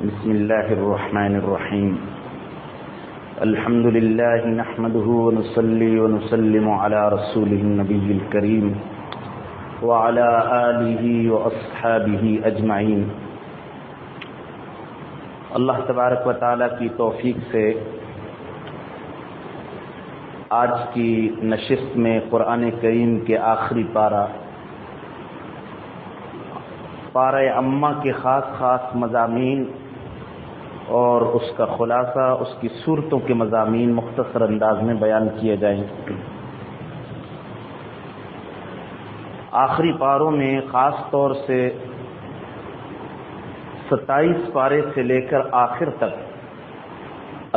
بسم الله الرحمن الرحيم. الحمد لله نحمده ونصلي ونسلم على رسوله النبي الكريم وعلى آله وأصحابه أجمعين. اللہ تبارک و تعالی کی توفیق سے آج کی نشست میں قرآن کریم کے آخری پارہ عامہ کے خاص مضامین اور اس کا خلاصہ، اس کی صورتوں کے مضامین مختصر انداز میں بیان کیے جائیں. آخری پاروں میں خاص طور سے 27 پارے سے لے کر آخر تک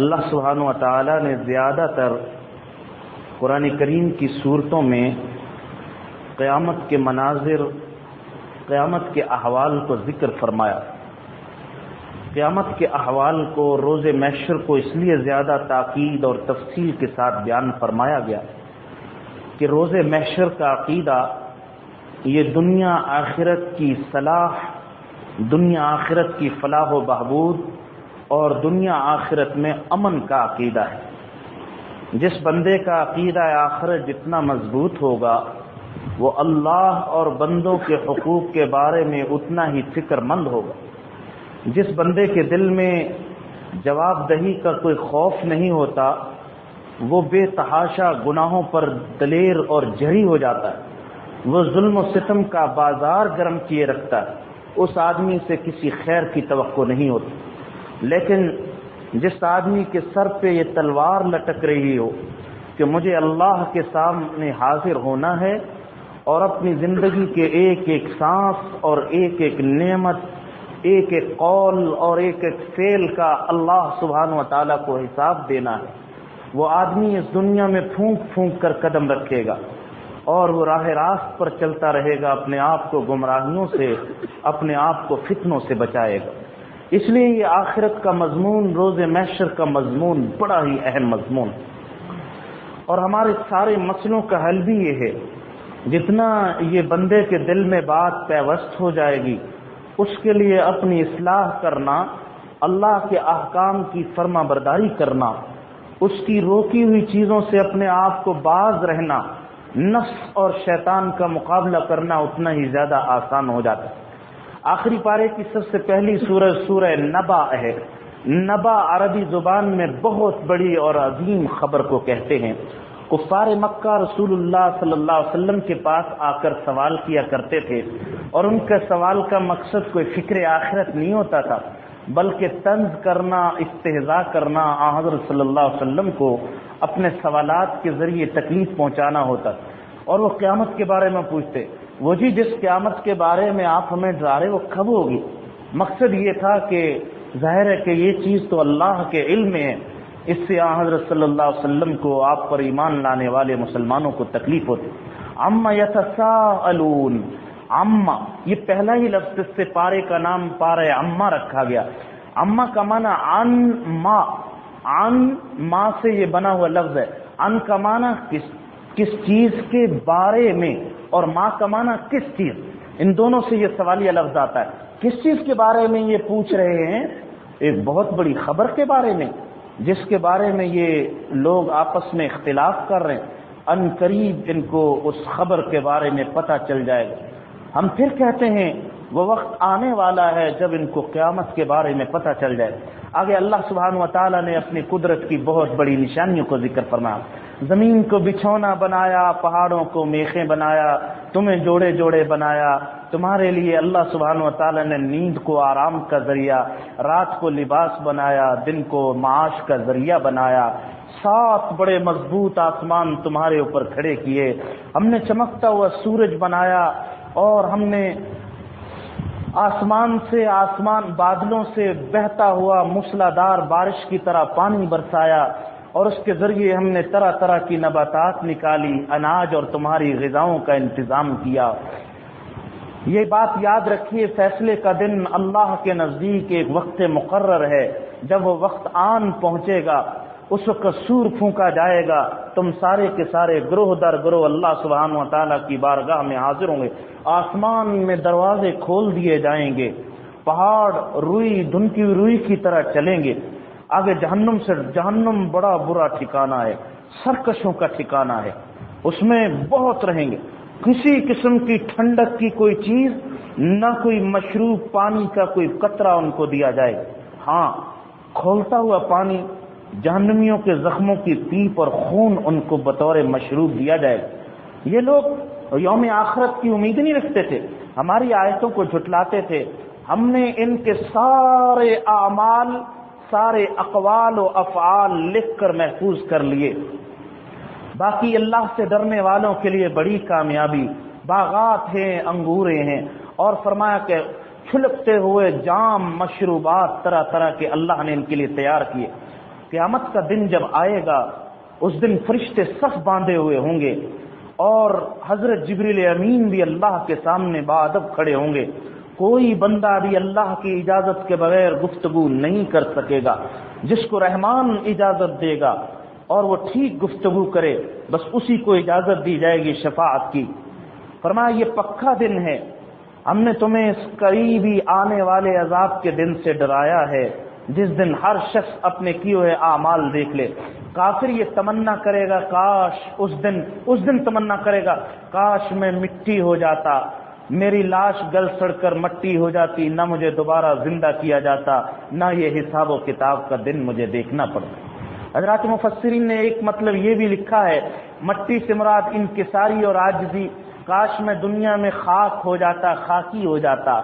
اللہ سبحانہ و تعالی نے زیادہ تر قرآن کریم کی صورتوں میں قیامت کے مناظر، قیامت کے احوال کو ذکر فرمایا. قیامت کے احوال کو، روز محشر کو اس لیے زیادہ تاکید اور تفصیل کے ساتھ بیان فرمایا گیا کہ روز محشر کا عقیدہ یہ دنیا آخرت کی صلاح، دنیا آخرت کی فلاح و بہبود اور دنیا آخرت میں امن کا عقیدہ ہے. جس بندے کا عقیدہ آخرت جتنا مضبوط ہوگا وہ اللہ اور بندوں کے حقوق کے بارے میں اتنا ہی فکر مند ہوگا. جس بندے کے دل میں جواب دہی کا کوئی خوف نہیں ہوتا وہ بے تحاشا گناہوں پر دلیر اور جری ہو جاتا ہے. وہ ظلم و ستم کا بازار گرم کیے رکھتا ہے. اس آدمی سے کسی خیر کی توقع نہیں ہوتی. لیکن جس آدمی کے سر پہ یہ تلوار لٹک رہی ہو کہ مجھے اللہ کے سامنے حاضر ہونا ہے اور اپنی زندگی کے ایک ایک سانس اور ایک ایک نعمت، ایک ایک قول اور ایک ایک فعل کا اللہ سبحانہ و تعالیٰ کو حساب دینا ہے، وہ آدمی اس دنیا میں پھونک پھونک کر قدم رکھے گا اور وہ راہ راست پر چلتا رہے گا، اپنے آپ کو گمراہیوں سے، اپنے آپ کو فتنوں سے بچائے گا. اس لیے یہ آخرت کا مضمون، روز محشر کا مضمون بڑا ہی اہم مضمون، اور ہمارے سارے مسئلوں کا حل بھی یہ ہے. جتنا یہ بندے کے دل میں بات پیوست ہو جائے گی اس کے لیے اپنی اصلاح کرنا، اللہ کے احکام کی فرما برداری کرنا، اس کی روکی ہوئی چیزوں سے اپنے آپ کو باز رہنا، نفس اور شیطان کا مقابلہ کرنا اتنا ہی زیادہ آسان ہو جاتا ہے. آخری پارے کی سب سے پہلی سورہ نبا ہے. نبا عربی زبان میں بہت بڑی اور عظیم خبر کو کہتے ہیں. کفار مکہ رسول اللہ صلی اللہ علیہ وسلم کے پاس آ کر سوال کیا کرتے تھے، اور ان کے سوال کا مقصد کوئی فکر آخرت نہیں ہوتا تھا بلکہ طنز کرنا، استہزاء کرنا، حضرت صلی اللہ علیہ وسلم کو اپنے سوالات کے ذریعے تکلیف پہنچانا ہوتا. اور وہ قیامت کے بارے میں پوچھتے، وہ جی جس قیامت کے بارے میں آپ ہمیں ڈرا رہے وہ کب ہوگی؟ مقصد یہ تھا کہ ظاہر ہے کہ یہ چیز تو اللہ کے علم میں ہے. اس سے حضرت صلی اللہ علیہ وسلم کو، آپ پر ایمان لانے والے مسلمانوں کو تکلیف ہوتی. عما یتساءلون، عما یہ پہلا ہی لفظ اس سے پارے کا نام پارہ عامہ رکھا گیا. عما کا معنی عن ما سے یہ بنا ہوا لفظ ہے. عن کا معنی کس چیز کے بارے میں، اور ما کا معنی کس چیز. ان دونوں سے یہ سوالیہ لفظ آتا ہے. کس چیز کے بارے میں یہ پوچھ رہے ہیں؟ ایک بہت بڑی خبر کے بارے میں، جس کے بارے میں یہ لوگ آپس میں اختلاف کر رہے ہیں. ان قریب ان کو اس خبر کے بارے میں پتہ چل جائے گا. ہم پھر کہتے ہیں وہ وقت آنے والا ہے جب ان کو قیامت کے بارے میں پتہ چل جائے. آگے اللہ سبحانہ و تعالیٰ نے اپنی قدرت کی بہت بڑی نشانیوں کو ذکر فرمایا. زمین کو بچھونا بنایا، پہاڑوں کو میخیں بنایا، تمہیں جوڑے جوڑے بنایا. تمہارے لیے اللہ سبحانہ و تعالیٰ نے نیند کو آرام کا ذریعہ، رات کو لباس بنایا، دن کو معاش کا ذریعہ بنایا. 7 بڑے مضبوط آسمان تمہارے اوپر کھڑے کیے. ہم نے چمکتا ہوا سورج بنایا، اور ہم نے آسمان بادلوں سے بہتا ہوا موسلادھار بارش کی طرح پانی برسایا، اور اس کے ذریعے ہم نے طرح طرح کی نباتات نکالی، اناج اور تمہاری غذاؤں کا انتظام کیا. یہ بات یاد رکھیے، فیصلے کا دن اللہ کے نزدیک ایک وقت مقرر ہے. جب وہ وقت آن پہنچے گا اس وقت سور پھونکا جائے گا، تم سارے کے سارے گروہ در گروہ اللہ سبحانہ و تعالیٰ کی بارگاہ میں حاضر ہوں گے. آسمان میں دروازے کھول دیے جائیں گے پہاڑ روئی دھنکی ہوئی روئی کی طرح چلیں گے. آگے جہنم بڑا برا ٹھکانہ ہے، سرکشوں کا ٹھکانہ ہے، اس میں بہت رہیں گے. کسی قسم کی ٹھنڈک کی کوئی چیز نہ، کوئی مشروب پانی کا کوئی قطرہ ان کو دیا جائے. ہاں، کھولتا ہوا پانی، جہنمیوں کے زخموں کی پیپ اور خون ان کو بطور مشروب دیا جائے. یہ لوگ یوم آخرت کی امید نہیں رکھتے تھے، ہماری آیتوں کو جھٹلاتے تھے. ہم نے ان کے سارے اعمال، سارے اقوال و افعال لکھ کر محفوظ کر لیے. باقی اللہ سے ڈرنے والوں کے لیے بڑی کامیابی، باغات ہیں، انگورے ہیں، اور فرمایا کہ چھلکتے ہوئے جام مشروبات طرح طرح کے اللہ نے ان کے لیے تیار کیے. قیامت کا دن جب آئے گا، اس دن فرشتے صف باندھے ہوئے ہوں گے، اور حضرت جبریل امین بھی اللہ کے سامنے باادب کھڑے ہوں گے. کوئی بندہ بھی اللہ کی اجازت کے بغیر گفتگو نہیں کر سکے گا. جس کو رحمان اجازت دے گا اور وہ ٹھیک گفتگو کرے، بس اسی کو اجازت دی جائے گی شفاعت کی. فرمایا یہ پکا دن ہے، ہم نے تمہیں اس قریبی آنے والے عذاب کے دن سے ڈرایا ہے، جس دن ہر شخص اپنے کیے ہوئے اعمال دیکھ لے. کافر یہ تمنا کرے گا، کاش اس دن تمنا کرے گا، کاش میں مٹی ہو جاتا، میری لاش گل سڑ کر مٹی ہو جاتی، نہ مجھے دوبارہ زندہ کیا جاتا، نہ یہ حساب و کتاب کا دن مجھے دیکھنا پڑتا. حضرات مفسرین نے ایک مطلب یہ بھی لکھا ہے، مٹی سے مراد انکساری اور عاجزی. کاش میں دنیا میں خاک ہو جاتا، خاکی ہو جاتا،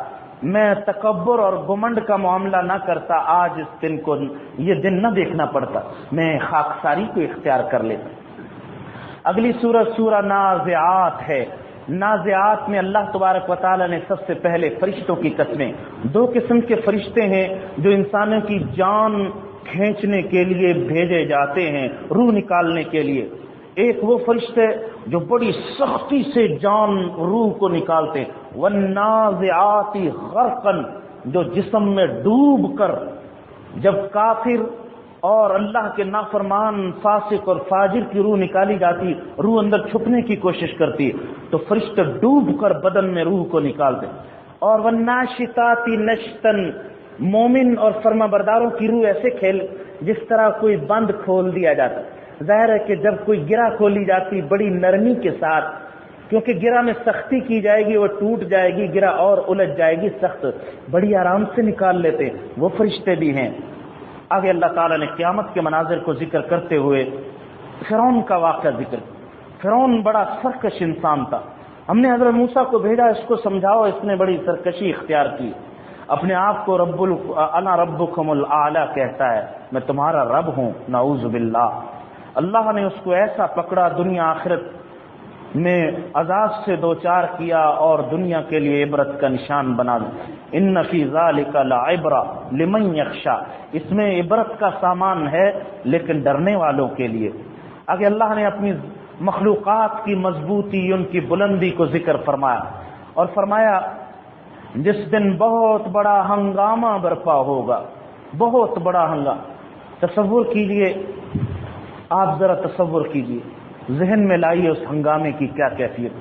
میں تکبر اور گمنڈ کا معاملہ نہ کرتا، آج اس دن کو، یہ دن نہ دیکھنا پڑتا، میں خاکساری کو اختیار کر لیتا. اگلی سورہ نازعات ہے. نازعات میں اللہ تبارک و تعالی نے سب سے پہلے فرشتوں کی قسمیں، دو قسم کے فرشتے ہیں جو انسانوں کی جان کھینچنے کے لیے بھیجے جاتے ہیں، روح نکالنے کے لیے. ایک وہ فرشتے جو بڑی سختی سے جان روح کو نکالتے، والنازعات غرقا، جو جسم میں ڈوب کر، جب کافر اور اللہ کے نافرمان فاسق اور فاجر کی روح نکالی جاتی، روح اندر چھپنے کی کوشش کرتی، تو فرشتے ڈوب کر بدن میں روح کو نکالتے. اور والناشطات نشطا، مومن اور فرما برداروں کی روح ایسے کھیل جس طرح کوئی بند کھول دیا جاتا. ظاہر ہے کہ جب کوئی گرہ کھولی جاتی بڑی نرمی کے ساتھ، کیونکہ گرہ میں سختی کی جائے گی وہ ٹوٹ جائے گی، گرہ اور الجھ جائے گی سخت، بڑی آرام سے نکال لیتے. وہ فرشتے بھی ہیں. آگے اللہ تعالیٰ نے قیامت کے مناظر کو ذکر کرتے ہوئے فرعون کا واقعہ ذکر. فرعون بڑا سرکش انسان تھا. ہم نے حضرت موسیٰ کو بھیجا، اس کو سمجھاؤ، اس نے بڑی سرکشی اختیار کی، اپنے آپ کو انا ربکم الاعلی کہتا ہے، میں تمہارا رب ہوں. نعوذ باللہ. اللہ نے اس کو ایسا پکڑا، دنیا آخرت میں عذاب سے دوچار کیا اور دنیا کے لیے عبرت کا نشان بنا دیا. ان فی ذلک لعبرہ لمن یخشی، اس میں عبرت کا سامان ہے لیکن ڈرنے والوں کے لیے. آگے اللہ نے اپنی مخلوقات کی مضبوطی، ان کی بلندی کو ذکر فرمایا، اور فرمایا جس دن بہت بڑا ہنگامہ برپا ہوگا، بہت بڑا ہنگامہ. تصور کیجئے، آپ ذرا تصور کیجئے، ذہن میں لائیے اس ہنگامے کی کیا کیفیت.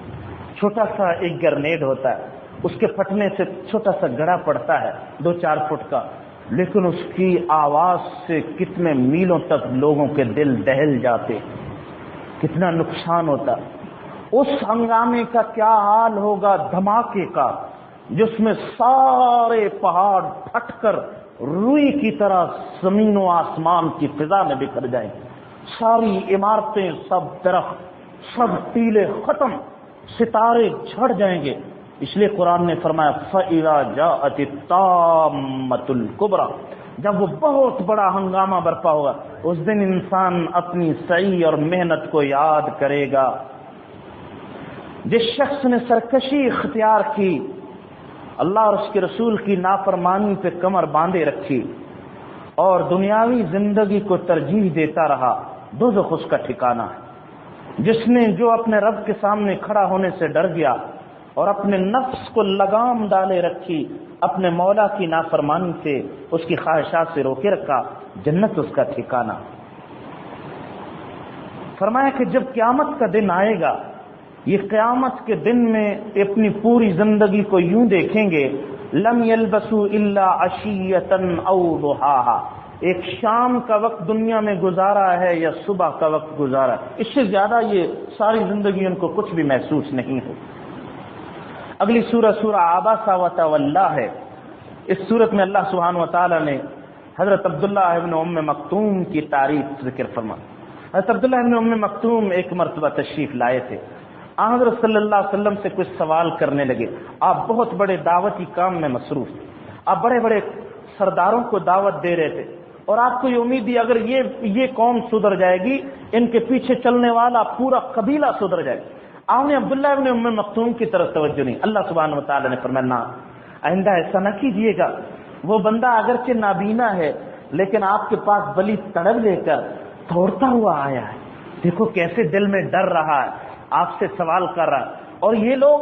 چھوٹا سا ایک گرنیڈ ہوتا ہے، اس کے پھٹنے سے چھوٹا سا گڑھا پڑتا ہے 2-4 فٹ کا، لیکن اس کی آواز سے کتنے میلوں تک لوگوں کے دل دہل جاتے، کتنا نقصان ہوتا. اس ہنگامے کا کیا حال ہوگا دھماکے کا، جس میں سارے پہاڑ پھٹ کر روئی کی طرح زمین و آسمان کی فضا میں بکھر جائیں، ساری عمارتیں، سب درخت، سب ٹیلے ختم، ستارے جھڑ جائیں گے. اس لیے قرآن نے فرمایا فَإِذَا جَاءَتِ الطَّامَّةُ الْكُبْرَى، جب وہ بہت بڑا ہنگامہ برپا ہوگا، اس دن انسان اپنی سعی اور محنت کو یاد کرے گا. جس شخص نے سرکشی اختیار کی، اللہ اور اس کے رسول کی نافرمانی پہ کمر باندھے رکھی اور دنیاوی زندگی کو ترجیح دیتا رہا، دوزخ اس کا ٹھکانہ ہے. جس نے جو اپنے رب کے سامنے کھڑا ہونے سے ڈر گیا اور اپنے نفس کو لگام ڈالے رکھی، اپنے مولا کی نافرمانی سے، اس کی خواہشات سے روکے رکھا، جنت اس کا ٹھکانہ. فرمایا کہ جب قیامت کا دن آئے گا یہ قیامت کے دن میں اپنی پوری زندگی کو یوں دیکھیں گے، لم یلبسوا الا عشیۃ او ضحاھا، ایک شام کا وقت دنیا میں گزارا ہے یا صبح کا وقت گزارا، اس سے زیادہ یہ ساری زندگی ان کو کچھ بھی محسوس نہیں ہو۔ اگلی سورہ عبس وتولی ہے۔ اس سورت میں اللہ سبحانہ وتعالی نے حضرت عبداللہ ابن ام مکتوم کی تعریف ذکر فرمائی۔ حضرت عبداللہ ابن ام مکتوم ایک مرتبہ تشریف لائے تھے، حضرت صلی اللہ علیہ وسلم سے کچھ سوال کرنے لگے۔ آپ بہت بڑے دعوتی کام میں مصروف تھے، آپ بڑے بڑے سرداروں کو دعوت دے رہے تھے، اور آپ کو یہ امید تھی اگر یہ قوم سدھر جائے گی، ان کے پیچھے چلنے والا پورا قبیلہ سدھر جائے گا۔ آپ نے عبداللہ ابن ام مکتوم کی طرف توجہ نہیں۔ اللہ سبحانہ وتعالی نے فرمایا نہ، آئندہ ایسا نہ کیجیے گا، وہ بندہ اگرچہ نابینا ہے لیکن آپ کے پاس بلی تڑپ لے کر دوڑتا ہوا آیا ہے، دیکھو کیسے دل میں ڈر رہا ہے، آپ سے سوال کر رہا ہے، اور یہ لوگ،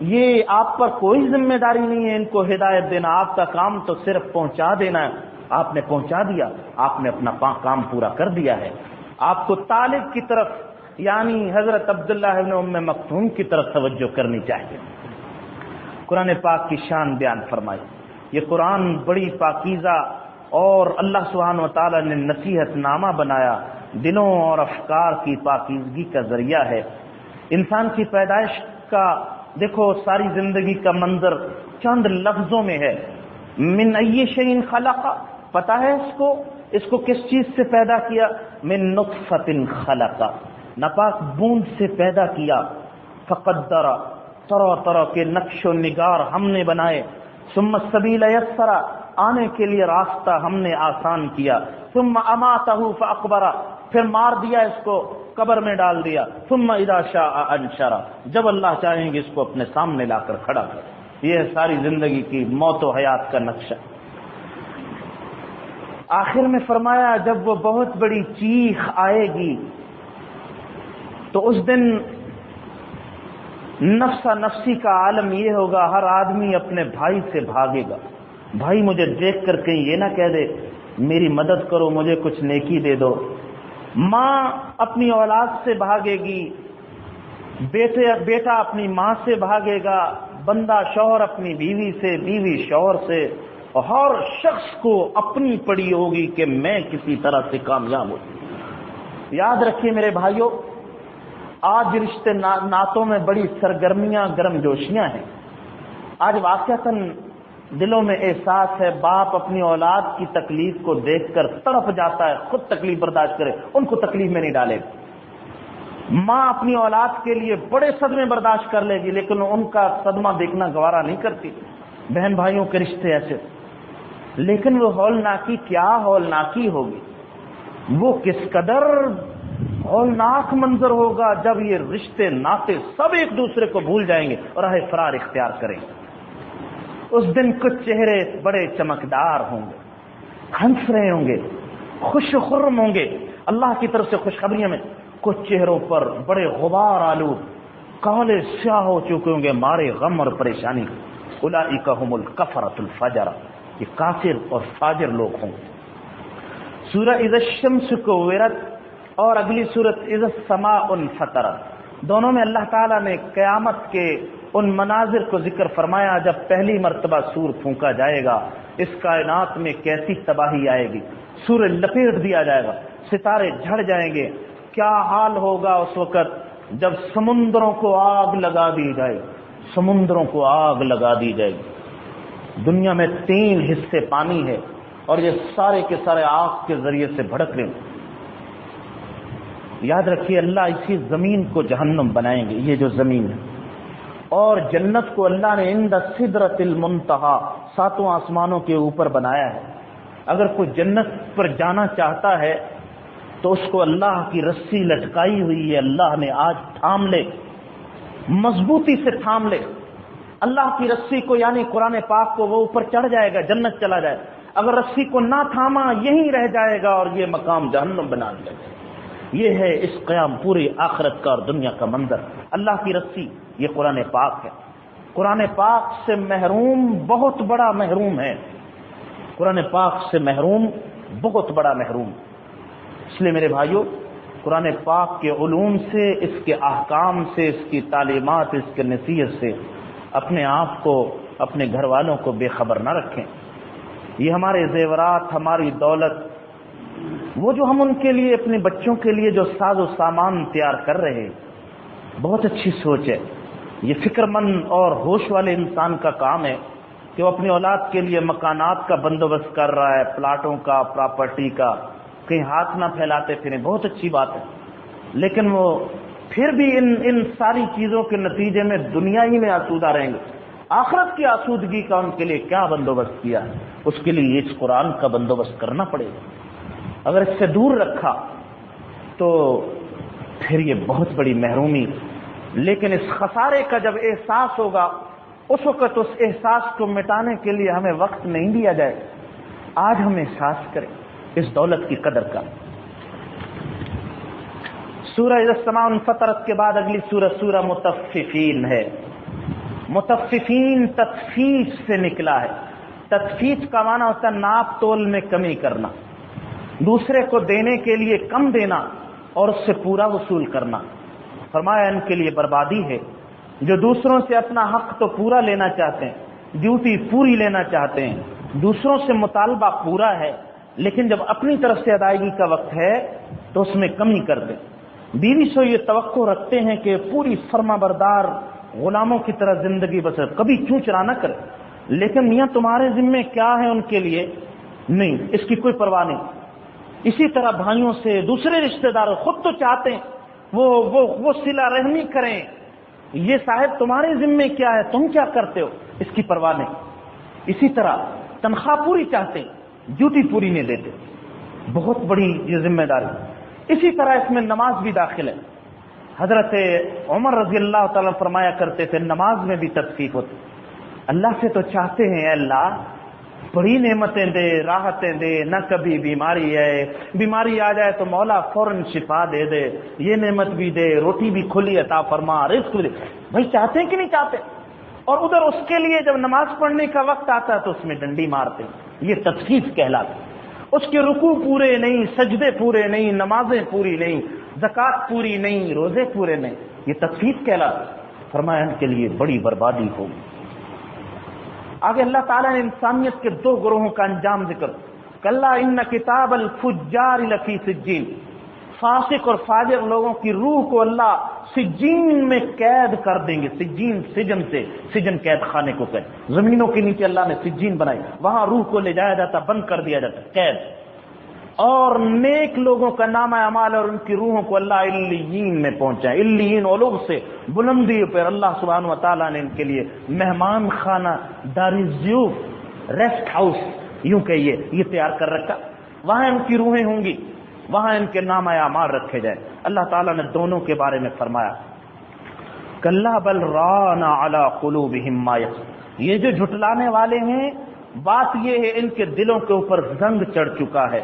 یہ آپ پر کوئی ذمہ داری نہیں ہے ان کو ہدایت دینا، آپ کا کام تو صرف پہنچا دینا ہے۔ آپ نے پہنچا دیا، آپ نے اپنا کام پورا کر دیا ہے۔ آپ کو طالب کی طرف یعنی حضرت عبداللہ ابن ام مکتوم کی طرف توجہ کرنی چاہیے۔ قرآن پاک کی شان بیان فرمائی۔ یہ قرآن بڑی پاکیزہ اور اللہ سبحانہ وتعالی نے نصیحت نامہ بنایا، دلوں اور افکار کی پاکیزگی کا ذریعہ ہے۔ انسان کی پیدائش کا دیکھو ساری زندگی کا منظر چند لفظوں میں ہے۔ من ای شیء خلق، پتہ ہے اس کو کس چیز سے پیدا کیا؟ من نطفۃ خلق، ناپاک بوند سے پیدا کیا۔ فقدر، طرح طرح کے نقش و نگار ہم نے بنائے۔ ثم السبیل یسر، آنے کے لیے راستہ ہم نے آسان کیا۔ ثم اماتہ فاقبر، پھر مار دیا اس کو، قبر میں ڈال دیا۔ ثم اذا شاء انشر، جب اللہ چاہیں گے اس کو اپنے سامنے لا کر کھڑا کر۔ یہ ہے ساری زندگی کی موت و حیات کا نقشہ۔ آخر میں فرمایا جب وہ بہت بڑی چیخ آئے گی تو اس دن نفسا نفسی کا عالم یہ ہوگا، ہر آدمی اپنے بھائی سے بھاگے گا۔ بھائی مجھے دیکھ کر کہیں یہ نہ کہہ دے میری مدد کرو، مجھے کچھ نیکی دے دو۔ ماں اپنی اولاد سے بھاگے گی، بیٹا اپنی ماں سے بھاگے گا، بندہ شوہر اپنی بیوی سے، بیوی شوہر سے، اور ہر شخص کو اپنی پڑی ہوگی کہ میں کسی طرح سے کامیاب ہوں۔ یاد رکھیے میرے بھائیوں، آج رشتے ناتوں میں بڑی سرگرمیاں، گرم جوشیاں ہیں۔ آج واقعتاً دلوں میں احساس ہے، باپ اپنی اولاد کی تکلیف کو دیکھ کر تڑپ جاتا ہے، خود تکلیف برداشت کرے، ان کو تکلیف میں نہیں ڈالے۔ ماں اپنی اولاد کے لیے بڑے صدمے برداشت کر لے گی لیکن ان کا صدمہ دیکھنا گوارا نہیں کرتی۔ بہن بھائیوں کے رشتے ایسے، لیکن وہ ہولناکی کیا ہولناکی ہوگی، وہ کس قدر ہولناک منظر ہوگا جب یہ رشتے ناتے سب ایک دوسرے کو بھول جائیں گے اور راہ فرار اختیار کریں گے۔ اس دن کچھ چہرے بڑے چمکدار ہوں گے، ہنس رہے ہوں گے، خوش خرم ہوں گے۔ اللہ کی طرف سے خوشخبریوں میں کچھ چہروں پر بڑے غبار آلود، کالے سیاہ ہو چکے ہوں گے مارے غم اور پریشانی۔ اولئک هم الکفرۃ الفجرہ، یہ کافر اور فاجر لوگ ہوں گے۔ سورہ اذا الشمس کورت اور اگلی سورت اذا السماء انفطرت، دونوں میں اللہ تعالیٰ نے قیامت کے ان مناظر کو ذکر فرمایا جب پہلی مرتبہ سور پھونکا جائے گا، اس کائنات میں کیسی تباہی آئے گی، سورج لپیٹ دیا جائے گا، ستارے جھڑ جائیں گے۔ کیا حال ہوگا اس وقت جب سمندروں کو آگ لگا دی جائے، سمندروں کو آگ لگا دی جائے گی۔ دنیا میں 3 حصے پانی ہے اور یہ سارے کے سارے آگ کے ذریعے سے بھڑک رہے ہیں۔ یاد رکھیے اللہ اسی زمین کو جہنم بنائیں گے، یہ جو زمین ہے، اور جنت کو اللہ نے عند سدرۃ المنتہا 7 آسمانوں کے اوپر بنایا ہے۔ اگر کوئی جنت پر جانا چاہتا ہے تو اس کو اللہ کی رسی لٹکائی ہوئی ہے، اللہ نے آج تھام لے، مضبوطی سے تھام لے اللہ کی رسی کو، یعنی قرآن پاک کو، وہ اوپر چڑھ جائے گا، جنت چلا جائے۔ اگر رسی کو نہ تھاما یہیں رہ جائے گا اور یہ مقام جہنم بنا دیا جائے۔ یہ ہے اس قیام پوری آخرت کا اور دنیا کا منظر۔ اللہ کی رسی یہ قرآن پاک ہے۔ قرآن پاک سے محروم بہت بڑا محروم ہے، قرآن پاک سے محروم بہت بڑا محروم۔ اس لیے میرے بھائیوں، قرآن پاک کے علوم سے، اس کے احکام سے، اس کی تعلیمات، اس کے نصیحت سے اپنے آپ کو، اپنے گھر والوں کو بے خبر نہ رکھیں۔ یہ ہمارے زیورات، ہماری دولت، وہ جو ہم ان کے لیے، اپنے بچوں کے لیے جو ساز و سامان تیار کر رہے ہیں، بہت اچھی سوچ ہے۔ یہ فکر مند اور ہوش والے انسان کا کام ہے کہ وہ اپنی اولاد کے لیے مکانات کا بندوبست کر رہا ہے، پلاٹوں کا، پراپرٹی کا، کہیں ہاتھ نہ پھیلاتے پھریں، بہت اچھی بات ہے۔ لیکن وہ پھر بھی ان ساری چیزوں کے نتیجے میں دنیا ہی میں آسودہ رہیں گے۔ آخرت کی آسودگی کا ان کے لیے کیا بندوبست کیا ہے؟ اس کے لیے اس قرآن کا بندوبست کرنا پڑے گا۔ اگر اس سے دور رکھا تو پھر یہ بہت بڑی محرومی۔ لیکن اس خسارے کا جب احساس ہوگا، اس وقت اس احساس کو مٹانے کے لیے ہمیں وقت نہیں دیا جائے۔ آج ہم احساس کریں اس دولت کی قدر کا۔ سورہ اذا السماء انفطرت کے بعد اگلی سورہ مطففین ہے۔ مطففین تطفیف سے نکلا ہے۔ تطفیف کا معنی ہوتا ہے ناپ تول میں کمی کرنا، دوسرے کو دینے کے لیے کم دینا اور اس سے پورا وصول کرنا۔ فرمایا ان کے لیے بربادی ہے جو دوسروں سے اپنا حق تو پورا لینا چاہتے ہیں، ڈیوٹی پوری لینا چاہتے ہیں، دوسروں سے مطالبہ پورا ہے، لیکن جب اپنی طرف سے ادائیگی کا وقت ہے تو اس میں کمی کر دیں۔ بیوی سے یہ توقع رکھتے ہیں کہ پوری فرما بردار غلاموں کی طرح زندگی بسر، کبھی چوں چرا نہ کرے، لیکن میاں تمہارے ذمے کیا ہے ان کے لیے نہیں، اس کی کوئی پرواہ نہیں۔ اسی طرح بھائیوں سے، دوسرے رشتہ داروں، خود تو چاہتے ہیں وہ صلہ رحمی کریں، یہ صاحب تمہارے ذمے کیا ہے، تم کیا کرتے ہو، اس کی پرواہ نہیں۔ اسی طرح تنخواہ پوری چاہتے ہیں، ڈیوٹی پوری نہیں دیتے، بہت بڑی یہ ذمہ داری۔ اسی طرح اس میں نماز بھی داخل ہے۔ حضرت عمر رضی اللہ تعالیٰ فرمایا کرتے تھے نماز میں بھی تطفیف ہوتی۔ اللہ سے تو چاہتے ہیں اے اللہ بڑی نعمتیں دے، راحتیں دے، نہ کبھی بیماری ہے، بیماری آ جائے تو مولا فوراً شفا دے دے، یہ نعمت بھی دے، روٹی بھی کھلی عطا فرما، رزق بھی دے۔ بھائی چاہتے ہیں کہ نہیں چاہتے؟ اور ادھر اس کے لیے جب نماز پڑھنے کا وقت آتا ہے تو اس میں ڈنڈی مارتے، یہ تطفیف کہلاتا۔ اس کے رکوع پورے نہیں، سجدے پورے نہیں، نمازیں پوری نہیں، زکوٰۃ پوری نہیں، روزے پورے نہیں، یہ تطفیف کہلاتا۔ فرمایا ان کے لیے بڑی بربادی ہوگی۔ آگے اللہ تعالیٰ نے انسانیت کے دو گروہوں کا انجام ذکر، کلا ان کتاب الفجار لفی سجین، فاسق اور فاجر لوگوں کی روح کو اللہ سجین میں قید کر دیں گے۔ سجین سجن سے، سجن قید خانے کو کہتے، زمینوں کے نیچے اللہ نے سجین بنائی، وہاں روح کو لے جایا جاتا، بند کر دیا جاتا، قید۔ اور نیک لوگوں کا نامہ اعمال اور ان کی روحوں کو اللہ علیین میں پہنچائے، علیین علو سے، بلندی پر اللہ سبحانہ و تعالیٰ نے ان کے لیے مہمان خانہ، دار ضیوف، ریسٹ ہاؤس یوں کہیے، یہ تیار کر رکھا، وہاں ان کی روحیں ہوں گی، وہاں ان کے نامہ اعمال رکھے جائیں۔ اللہ تعالیٰ نے دونوں کے بارے میں فرمایا کلا بل ران علی قلوبہم ما یکسبون، یہ جو جھٹلانے والے ہیں، بات یہ ہے ان کے دلوں کے اوپر زنگ چڑھ چکا ہے۔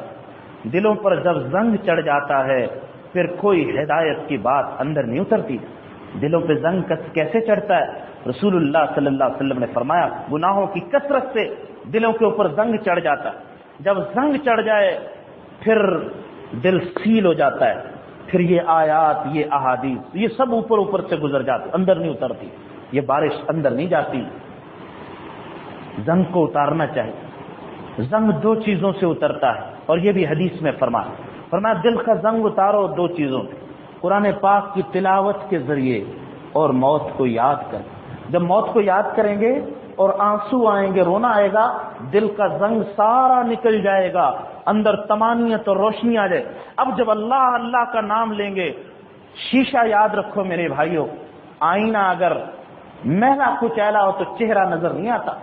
دلوں پر جب زنگ چڑھ جاتا ہے پھر کوئی ہدایت کی بات اندر نہیں اترتی۔ دلوں پہ زنگ کیسے چڑھتا ہے؟ رسول اللہ صلی اللہ علیہ وسلم نے فرمایا گناہوں کی کثرت سے دلوں کے اوپر زنگ چڑھ جاتا ہے۔ جب زنگ چڑھ جائے پھر دل سیل ہو جاتا ہے، پھر یہ آیات، یہ احادیث، یہ سب اوپر اوپر سے گزر جاتی، اندر نہیں اترتی، یہ بارش اندر نہیں جاتی۔ زنگ کو اتارنا چاہیے۔ زنگ دو چیزوں سے اترتا ہے، اور یہ بھی حدیث میں فرمایا دل کا زنگ اتارو دو چیزوں سے، قرآن پاک کی تلاوت کے ذریعے اور موت کو یاد کر۔ جب موت کو یاد کریں گے اور آنسو آئیں گے، رونا آئے گا، دل کا زنگ سارا نکل جائے گا، اندر طمانینت اور روشنی آ جائے۔ اب جب اللہ اللہ کا نام لیں گے، شیشہ یاد رکھو میرے بھائیوں، آئینہ اگر میلا کچیلا ہو تو چہرہ نظر نہیں آتا،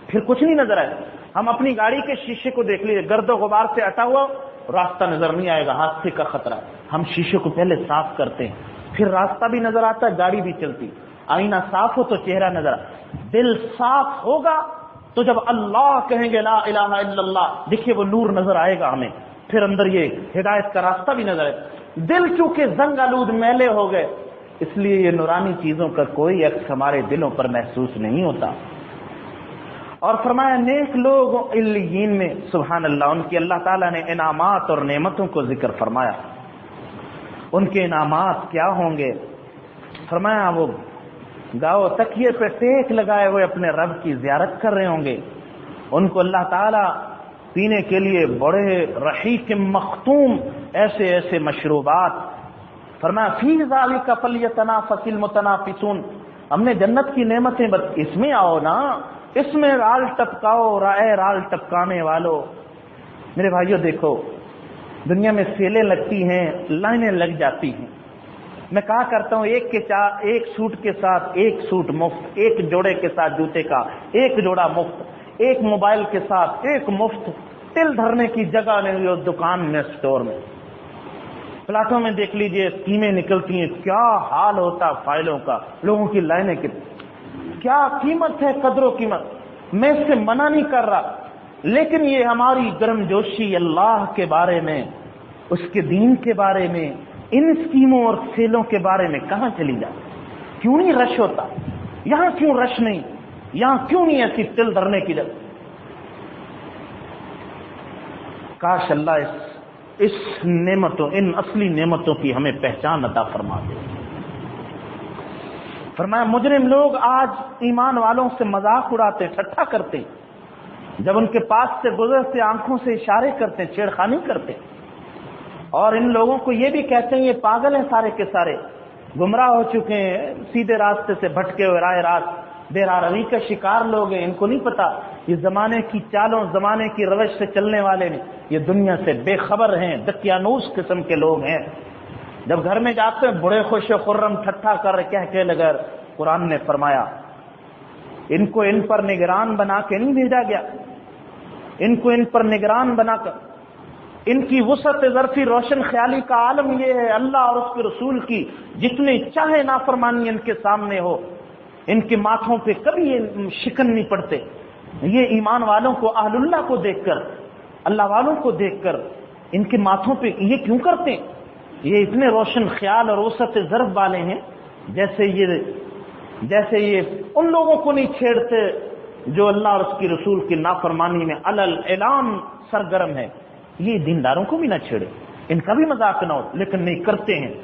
پھر کچھ نہیں نظر آئے۔ ہم اپنی گاڑی کے شیشے کو دیکھ لیجیے، گرد و غبار سے اٹا ہوا، راستہ نظر نہیں آئے گا، حادثے کا خطرہ ہے۔ ہم شیشے کو پہلے صاف کرتے ہیں، پھر راستہ بھی نظر آتا ہے، گاڑی بھی چلتی۔ آئینہ صاف ہو تو چہرہ نظر آتا، دل صاف ہوگا تو جب اللہ کہیں گے لا الہ الا اللہ، دیکھیے وہ نور نظر آئے گا ہمیں، پھر اندر یہ ہدایت کا راستہ بھی نظر آئے۔ دل چونکہ زنگ آلود میلے ہو گئے، اس لیے یہ نورانی چیزوں کا کوئی عکس ہمارے دلوں پر محسوس نہیں ہوتا۔ اور فرمایا نیک لوگ علیین میں، سبحان اللہ، ان کی اللہ تعالیٰ نے انعامات اور نعمتوں کو ذکر فرمایا۔ ان کے انعامات کیا ہوں گے؟ فرمایا وہ گاؤ تکیے پہ ٹیک لگائے ہوئے اپنے رب کی زیارت کر رہے ہوں گے، ان کو اللہ تعالیٰ پینے کے لیے بڑے رحیق مختوم ایسے ایسے مشروبات، فرمایا فی ذالک فلیتنافس المتنافسون، ہم نے جنت کی نعمتیں اس میں آؤ نا، اس میں رال ٹپکاؤ، اے رال ٹپکانے والو۔ میرے بھائیو دیکھو، دنیا میں سیلیں لگتی ہیں، لائنیں لگ جاتی ہیں، میں کہا کرتا ہوں ایک سوٹ کے ساتھ ایک سوٹ مفت، ایک جوڑے کے ساتھ جوتے کا ایک جوڑا مفت، ایک موبائل کے ساتھ ایک مفت، تل دھرنے کی جگہ نہیں ہو دکان میں، اسٹور میں، پلاٹوں میں دیکھ لیجئے اسکیمیں نکلتی ہیں، کیا حال ہوتا فائلوں کا، لوگوں کی لائنیں کیا قیمت ہے، قدر و قیمت، میں اس سے منع نہیں کر رہا، لیکن یہ ہماری گرم جوشی اللہ کے بارے میں، اس کے دین کے بارے میں، ان اسکیموں اور سیلوں کے بارے میں کہاں چلی جاتی؟ کیوں نہیں رش ہوتا؟ یہاں کیوں رش نہیں؟ یہاں کیوں نہیں ایسی تل دھرنے کی جگہ؟ کاش اللہ اس نعمتوں، ان اصلی نعمتوں کی ہمیں پہچان عطا فرما دے۔ فرمایا مجرم لوگ آج ایمان والوں سے مذاق اڑاتے، ٹھٹھا کرتے، جب ان کے پاس سے گزرتے آنکھوں سے اشارے کرتے، چھیڑخانی کرتے، اور ان لوگوں کو یہ بھی کہتے ہیں یہ پاگل ہیں، سارے کے سارے گمراہ ہو چکے ہیں، سیدھے راستے سے بھٹکے ہوئے، راہ راست بے راہ روی کا شکار لوگ ہیں، ان کو نہیں پتا یہ زمانے کی چالوں، زمانے کی روش سے چلنے والے نہیں، یہ دنیا سے بے خبر ہیں، دقیانوس قسم کے لوگ ہیں۔ جب گھر میں جاتے ہیں بڑے خوش و خرم ٹھٹھا کر کہہ لگا، قرآن نے فرمایا ان کو ان پر نگران بنا کے نہیں بھیجا گیا، ان کو ان پر نگران بنا کر، ان کی وسعت ظرفی روشن خیالی کا عالم یہ ہے، اللہ اور اس کے رسول کی جتنی چاہے نافرمانی ان کے سامنے ہو، ان کے ماتھوں پہ کبھی شکن نہیں پڑتے۔ یہ ایمان والوں کو، اہل اللہ کو دیکھ کر، اللہ والوں کو دیکھ کر ان کے ماتھوں پہ یہ کیوں کرتے ہیں؟ یہ اتنے روشن خیال اور وسعت ظرف والے ہیں، جیسے یہ ان لوگوں کو نہیں چھیڑتے جو اللہ اور اس کی رسول کی نافرمانی میں علل اعلان سرگرم ہے۔ یہ دینداروں کو بھی نہ چھیڑے، ان کا بھی مذاق نہ ہو، لیکن نہیں کرتے ہیں۔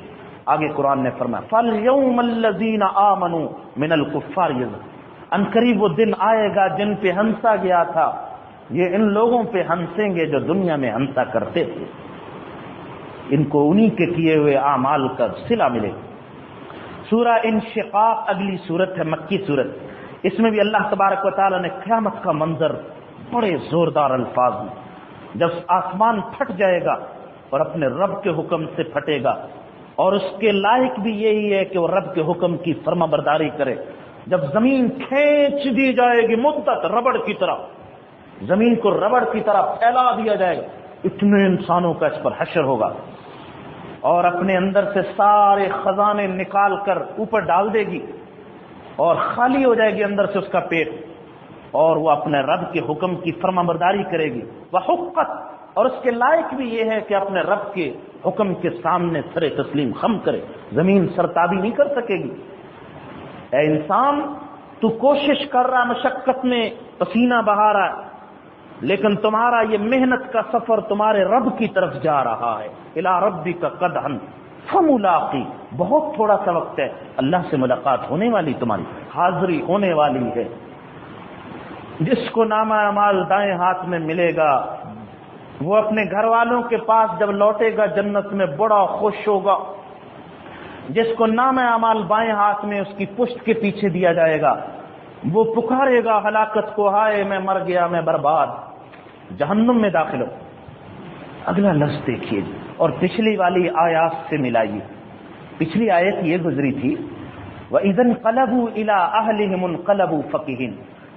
آگے قرآن نے فرمایا فَالْيَوْمَ الَّذِينَ آمَنُوا مِنَ الْكُفَّارِ يَضْحَكُونَ، ان قریب وہ دن آئے گا جن پہ ہنسا گیا تھا، یہ ان لوگوں پہ ہنسیں گے جو دنیا میں ہنسا کرتے تھے، ان کو انہی کے کیے ہوئے اعمال کا صلہ ملے گا۔ سورہ انشقاق اگلی سورت ہے، مکی سورت، اس میں بھی اللہ تبارک و تعالی نے قیامت کا منظر بڑے زوردار الفاظ میں، جب آسمان پھٹ جائے گا اور اپنے رب کے حکم سے پھٹے گا، اور اس کے لائق بھی یہی ہے کہ وہ رب کے حکم کی فرما برداری کرے، جب زمین کھینچ دی جائے گی مدت ربڑ کی طرح، زمین کو ربڑ کی طرح پھیلا دیا جائے گا، اتنے انسانوں کا اس پر حشر ہوگا، اور اپنے اندر سے سارے خزانے نکال کر اوپر ڈال دے گی، اور خالی ہو جائے گی اندر سے اس کا پیٹ، اور وہ اپنے رب کے حکم کی فرما برداری کرے گی، وحقت، اور اس کے لائق بھی یہ ہے کہ اپنے رب کے حکم کے سامنے سر تسلیم خم کرے، زمین سرتابی نہیں کر سکے گی۔ اے انسان، تو کوشش کر رہا، مشقت میں پسینہ بہا رہا ہے، لیکن تمہارا یہ محنت کا سفر تمہارے رب کی طرف جا رہا ہے، الی ربک قدحا فملاقی، بہت تھوڑا سا وقت ہے، اللہ سے ملاقات ہونے والی، تمہاری حاضری ہونے والی ہے۔ جس کو نامہ اعمال دائیں ہاتھ میں ملے گا، وہ اپنے گھر والوں کے پاس جب لوٹے گا جنت میں بڑا خوش ہوگا۔ جس کو نامہ اعمال بائیں ہاتھ میں اس کی پشت کے پیچھے دیا جائے گا، وہ پکارے گا ہلاکت کو، ہائے میں مر گیا، میں برباد، جہنم میں داخل ہو۔ اگلا لفظ دیکھیے اور پچھلی والی آیات سے ملائیے۔ پچھلی آیت یہ گزری تھی وَإِذَا انْقَلَبُوا إِلَىٰ أَهْلِهِمُ انْقَلَبُوا فَكِهِينَ،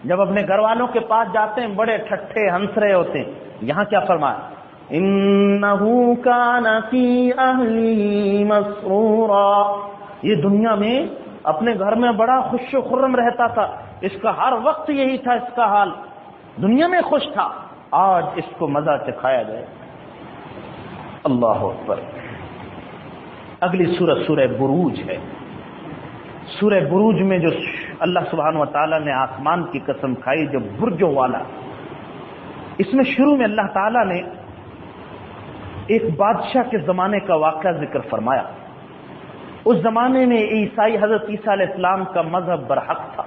جب اپنے گھر والوں کے پاس جاتے ہیں بڑے ٹھٹھے ہنس رہے ہوتے ہیں۔ یہاں کیا فرمایا؟ إِنَّهُ كَانَ فِي أَهْلِهِ مَسْرُورًا، یہ دنیا میں اپنے گھر میں بڑا خوش و خرم رہتا تھا، اس کا ہر وقت یہی تھا، اس کا حال دنیا میں خوش تھا، آج اس کو مزہ چکھایا جائے۔ اللہ اکبر۔ اگلی سورت سورہ بروج ہے۔ سورہ بروج میں جو اللہ سبحانہ و تعالیٰ نے آسمان کی قسم کھائی جو برجوں والا، اس میں شروع میں اللہ تعالیٰ نے ایک بادشاہ کے زمانے کا واقعہ ذکر فرمایا. اس زمانے میں حضرت عیسیٰ علیہ السلام کا مذہب برحق تھا.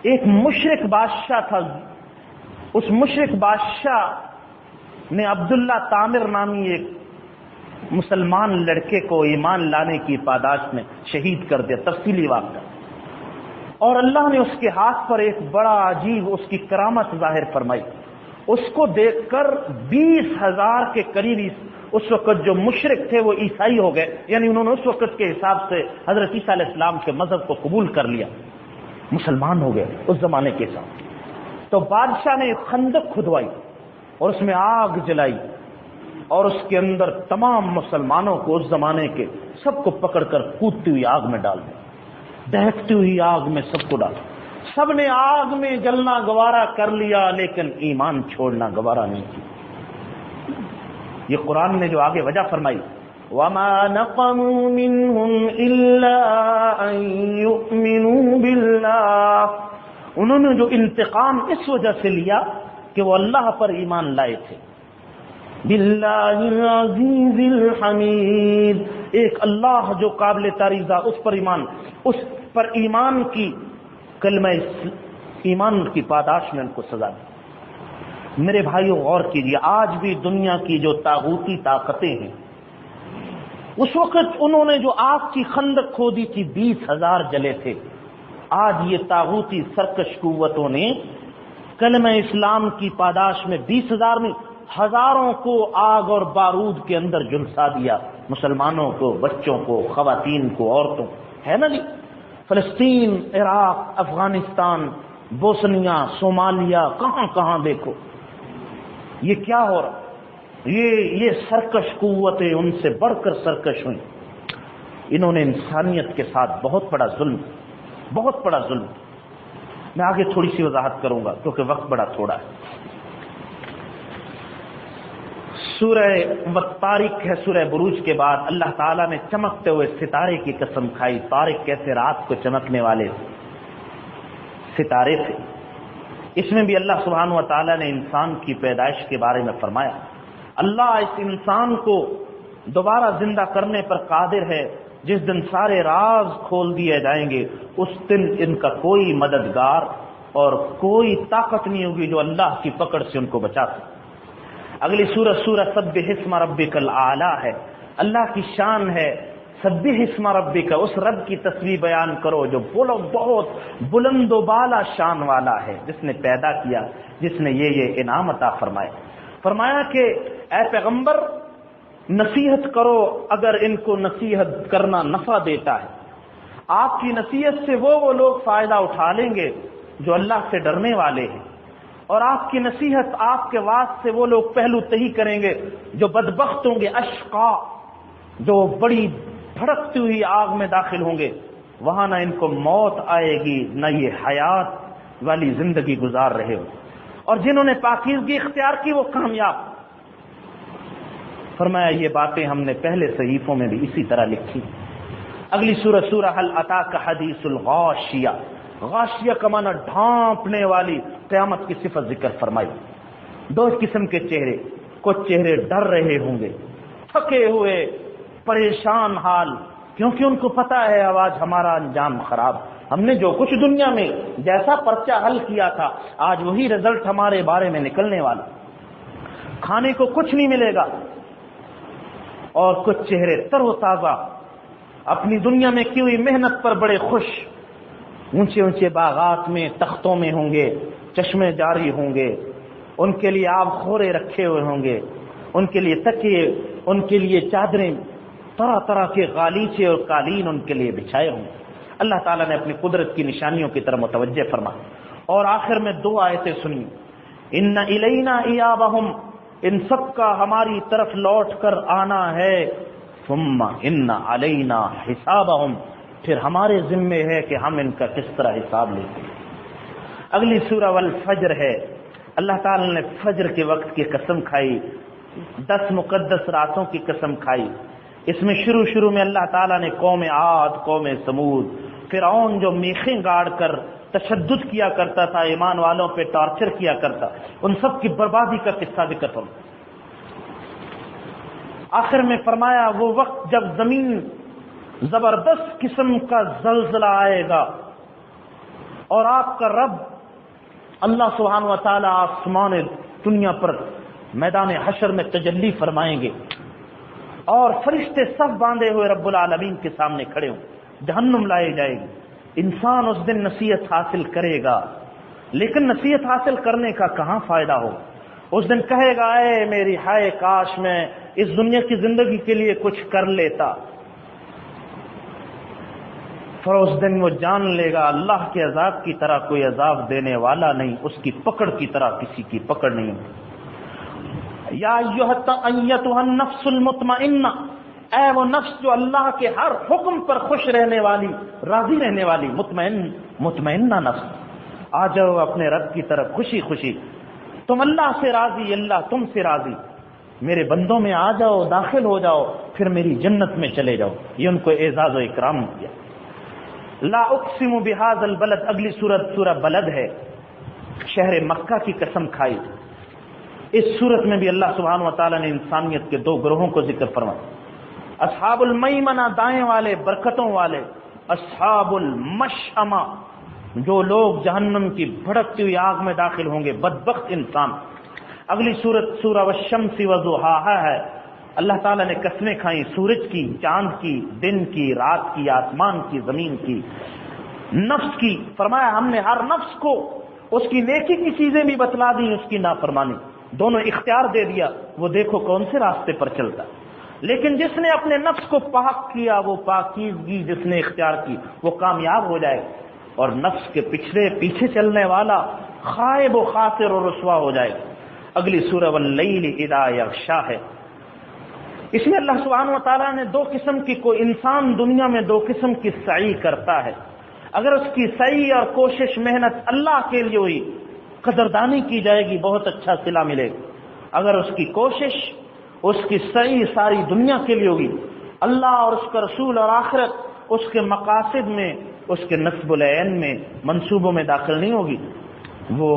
ایک مشرک بادشاہ تھا. اس مشرک بادشاہ نے عبداللہ تامر نامی ایک مسلمان لڑکے کو ایمان لانے کی پاداش میں شہید کر دیا. تفصیلی واقعہ. اور اللہ نے اس کے ہاتھ پر ایک بڑا عجیب اس کی کرامت ظاہر فرمائی. اس کو دیکھ کر 20,000 کے قریب اس وقت جو مشرک تھے وہ عیسائی ہو گئے. یعنی انہوں نے اس وقت کے حساب سے حضرت عیسیٰ علیہ السلام کے مذہب کو قبول کر لیا, مسلمان ہو گئے اس زمانے کے حساب. تو بادشاہ نے ایک خندق کھدوائی اور اس میں آگ جلائی اور اس کے اندر تمام مسلمانوں کو اس زمانے کے سب کو پکڑ کر کودتی ہوئی آگ میں ڈال دیا. دہکتی ہوئی آگ میں سب کو ڈالا. سب نے آگ میں جلنا گوارا کر لیا لیکن ایمان چھوڑنا گوارا نہیں کیا. یہ قرآن نے جو آگے وجہ فرمائی, وَمَا نَقَمُوا مِنْهُمْ إِلَّا أَن يُؤْمِنُوا بِاللَّهِ, انہوں نے جو انتقام اس وجہ سے لیا کہ وہ اللہ پر ایمان لائے تھے. بِاللَّهِ الْعَزِيزِ الْحَمِيدِ, ایک اللہ جو قابل تعریف اس پر ایمان کی کلمہ ایمان کی پاداش میں ان کو سزا دی. میرے بھائیوں غور کیجیے, آج بھی دنیا کی جو طاغوتی طاقتیں ہیں, اس وقت انہوں نے جو آگ کی خندق کھودی تھی 20,000 جلے تھے. آج یہ طاغوتی سرکش قوتوں نے کلمہ اسلام کی پاداش میں 20,000 میں ہزاروں کو آگ اور بارود کے اندر جھلسا دیا. مسلمانوں کو, بچوں کو, خواتین کو, عورتوں. ہے نا جی, فلسطین, عراق, افغانستان, بوسنیا, صومالیہ, کہاں کہاں دیکھو یہ کیا ہو رہا. یہ سرکش قوتیں ان سے بڑھ کر سرکش ہوئیں. انہوں نے انسانیت کے ساتھ بہت بڑا ظلم. میں آگے تھوڑی سی وضاحت کروں گا کیونکہ وقت بڑا تھوڑا ہے. سورہ طارق ہے, سورہ بروج کے بعد اللہ تعالیٰ نے چمکتے ہوئے ستارے کی قسم کھائی. طارق کیسے رات کو چمکنے والے ستارے تھے. اس میں بھی اللہ سبحانہ و تعالیٰ نے انسان کی پیدائش کے بارے میں فرمایا. اللہ اس انسان کو دوبارہ زندہ کرنے پر قادر ہے. جس دن سارے راز کھول دیے جائیں گے اس دن ان کا کوئی مددگار اور کوئی طاقت نہیں ہوگی جو اللہ کی پکڑ سے ان کو بچا سکے. اگلی سورہ سبح اسم ربک الاعلی ہے. اللہ کی شان ہے سبح اسم ربک, اس رب کی تسبیح بیان کرو جو بہت بلند و بالا شان والا ہے, جس نے پیدا کیا, جس نے یہ انعام عطا فرمایا کہ اے پیغمبر نصیحت کرو اگر ان کو نصیحت کرنا نفع دیتا ہے. آپ کی نصیحت سے وہ لوگ فائدہ اٹھا لیں گے جو اللہ سے ڈرنے والے ہیں, اور آپ کی نصیحت آپ کے واسطے وہ لوگ پہلو تہی کریں گے جو بدبخت ہوں گے, اشقا, جو بڑی بھڑکتی ہوئی آگ میں داخل ہوں گے. وہاں نہ ان کو موت آئے گی نہ یہ حیات والی زندگی گزار رہے ہو, اور جنہوں نے پاکیزگی اختیار کی وہ کامیاب. فرمایا یہ باتیں ہم نے پہلے صحیفوں میں بھی اسی طرح لکھی. اگلی سورہ حل اتاک حدیث الغاشیہ. غاشیہ کا معنی ڈھانپنے والی. قیامت کی صفت ذکر فرمائی. دو قسم کے چہرے, کچھ چہرے ڈر رہے ہوں گے, تھکے ہوئے, پریشان حال, کیونکہ ان کو پتا ہے آج ہمارا انجام خراب. ہم نے جو کچھ دنیا میں جیسا پرچہ حل کیا تھا آج وہی رزلٹ ہمارے بارے میں نکلنے والا. کھانے کو کچھ نہیں ملے گا. اور کچھ چہرے تر و تازہ, اپنی دنیا میں کی ہوئی محنت پر بڑے خوش, اونچے اونچے باغات میں تختوں میں ہوں گے, چشمے جاری ہوں گے, ان کے لیے آب خورے رکھے ہوئے ہوں گے, ان کے لیے تکیے, ان کے لیے چادریں, طرح طرح کے غالیچے اور قالین ان کے لیے بچھائے ہوں گے. اللہ تعالیٰ نے اپنی قدرت کی نشانیوں کی طرف متوجہ فرما. اور آخر میں 2 آیتیں سنی. ان الینا ایابہم, ان سب کا ہماری طرف لوٹ کر آنا ہے. ثم ان علینا حسابہم, پھر ہمارے ذمے ہے کہ ہم ان کا کس طرح حساب لیتے ہیں. اگلی سورہ والفجر ہے. اللہ تعالی نے فجر کے وقت کی قسم کھائی, 10 مقدس راتوں کی قسم کھائی. اس میں شروع میں اللہ تعالیٰ نے قوم عاد, قوم سمود, فرعون جو میخیں گاڑ کر تشدد کیا کرتا تھا, ایمان والوں پہ ٹارچر کیا کرتا, ان سب کی بربادی کا قصہ ذکر فرمایا. آخر میں فرمایا وہ وقت جب زمین زبردست قسم کا زلزلہ آئے گا اور آپ کا رب اللہ سبحانہ و تعالی آسمان دنیا پر میدان حشر میں تجلی فرمائیں گے اور فرشتے صف باندھے ہوئے رب العالمین کے سامنے کھڑے ہوں، جہنم لائے جائے گی۔ انسان اس دن نصیحت حاصل کرے گا، لیکن نصیحت حاصل کرنے کا کہاں فائدہ ہو؟ اس دن کہے گا اے میری ہائے کاش میں اس دنیا کی زندگی کے لیے کچھ کر لیتا۔ پھر اس دن وہ جان لے گا اللہ کے عذاب کی طرح کوئی عذاب دینے والا نہیں، اس کی پکڑ کی طرح کسی کی پکڑ نہیں۔ یا ایتھا النفس المطمئنہ، اے وہ نفس جو اللہ کے ہر حکم پر خوش رہنے والی، راضی رہنے والی، مطمئنہ نفس، آ جاؤ اپنے رب کی طرف خوشی خوشی، تم اللہ سے راضی، اللہ تم سے راضی، میرے بندوں میں آ جاؤ، داخل ہو جاؤ، پھر میری جنت میں چلے جاؤ۔ یہ ان کو اعزاز و اکرام کیا۔ لا اقسم بہذا البلد، اگلی سورہ بلد ہے، شہر مکہ کی قسم کھائی۔ اس سورت میں بھی اللہ سبحانہ و تعالیٰ نے انسانیت کے دو گروہوں کو ذکر فرمایا، اصحاب المیمنہ دائیں والے برکتوں والے، اصحاب المشأمہ جو لوگ جہنم کی بھڑکتی ہوئی آگ میں داخل ہوں گے، بدبخت انسان۔ اگلی سورہ والشمس وضحاہا ہے، اللہ تعالیٰ نے قسمیں کھائیں سورج کی، چاند کی، دن کی، رات کی، آسمان کی، زمین کی، نفس کی۔ فرمایا ہم نے ہر نفس کو اس کی نیکی کی چیزیں بھی بتلا دی، اس کی نافرمانی دونوں اختیار دے دیا، وہ دیکھو کون سے راستے پر چلتا۔ لیکن جس نے اپنے نفس کو پاک کیا، وہ پاکیزگی جس نے اختیار کی وہ کامیاب ہو جائے، اور نفس کے پیچھے چلنے والا خائب و خاسر و رسوا ہو جائے۔ اگلی سورہ واللیل اذا یغشا ہے۔ اس میں اللہ سبحانہ و تعالیٰ نے دو قسم کی، کوئی انسان دنیا میں دو قسم کی سعی کرتا ہے، اگر اس کی سعی اور کوشش محنت اللہ کے لیے ہوئی قدردانی کی جائے گی، بہت اچھا صلہ ملے گا۔ اگر اس کی کوشش، اس کی سعی ساری دنیا کے لیے ہوگی، اللہ اور اس کا رسول اور آخرت اس کے مقاصد میں، اس کے نصب العین میں، منصوبوں میں داخل نہیں ہوگی، وہ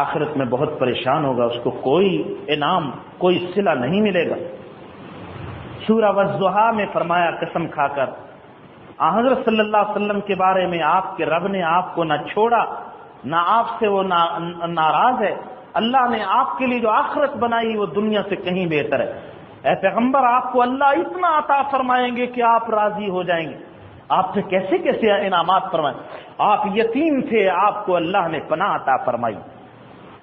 آخرت میں بہت پریشان ہوگا، اس کو کوئی انعام، کوئی صلہ نہیں ملے گا۔ سورہ والضحیٰ میں فرمایا قسم کھا کر، حضرت صلی اللہ علیہ وسلم کے بارے میں آپ کے رب نے آپ کو نہ چھوڑا، نہ آپ سے وہ ناراض ہے، اللہ نے آپ کے لیے جو آخرت بنائی وہ دنیا سے کہیں بہتر ہے۔ اے پیغمبر آپ کو اللہ اتنا عطا فرمائیں گے کہ آپ راضی ہو جائیں گے۔ آپ سے کیسے کیسے انعامات فرمائے، آپ یتیم تھے، آپ کو اللہ نے پناہ عطا فرمائی،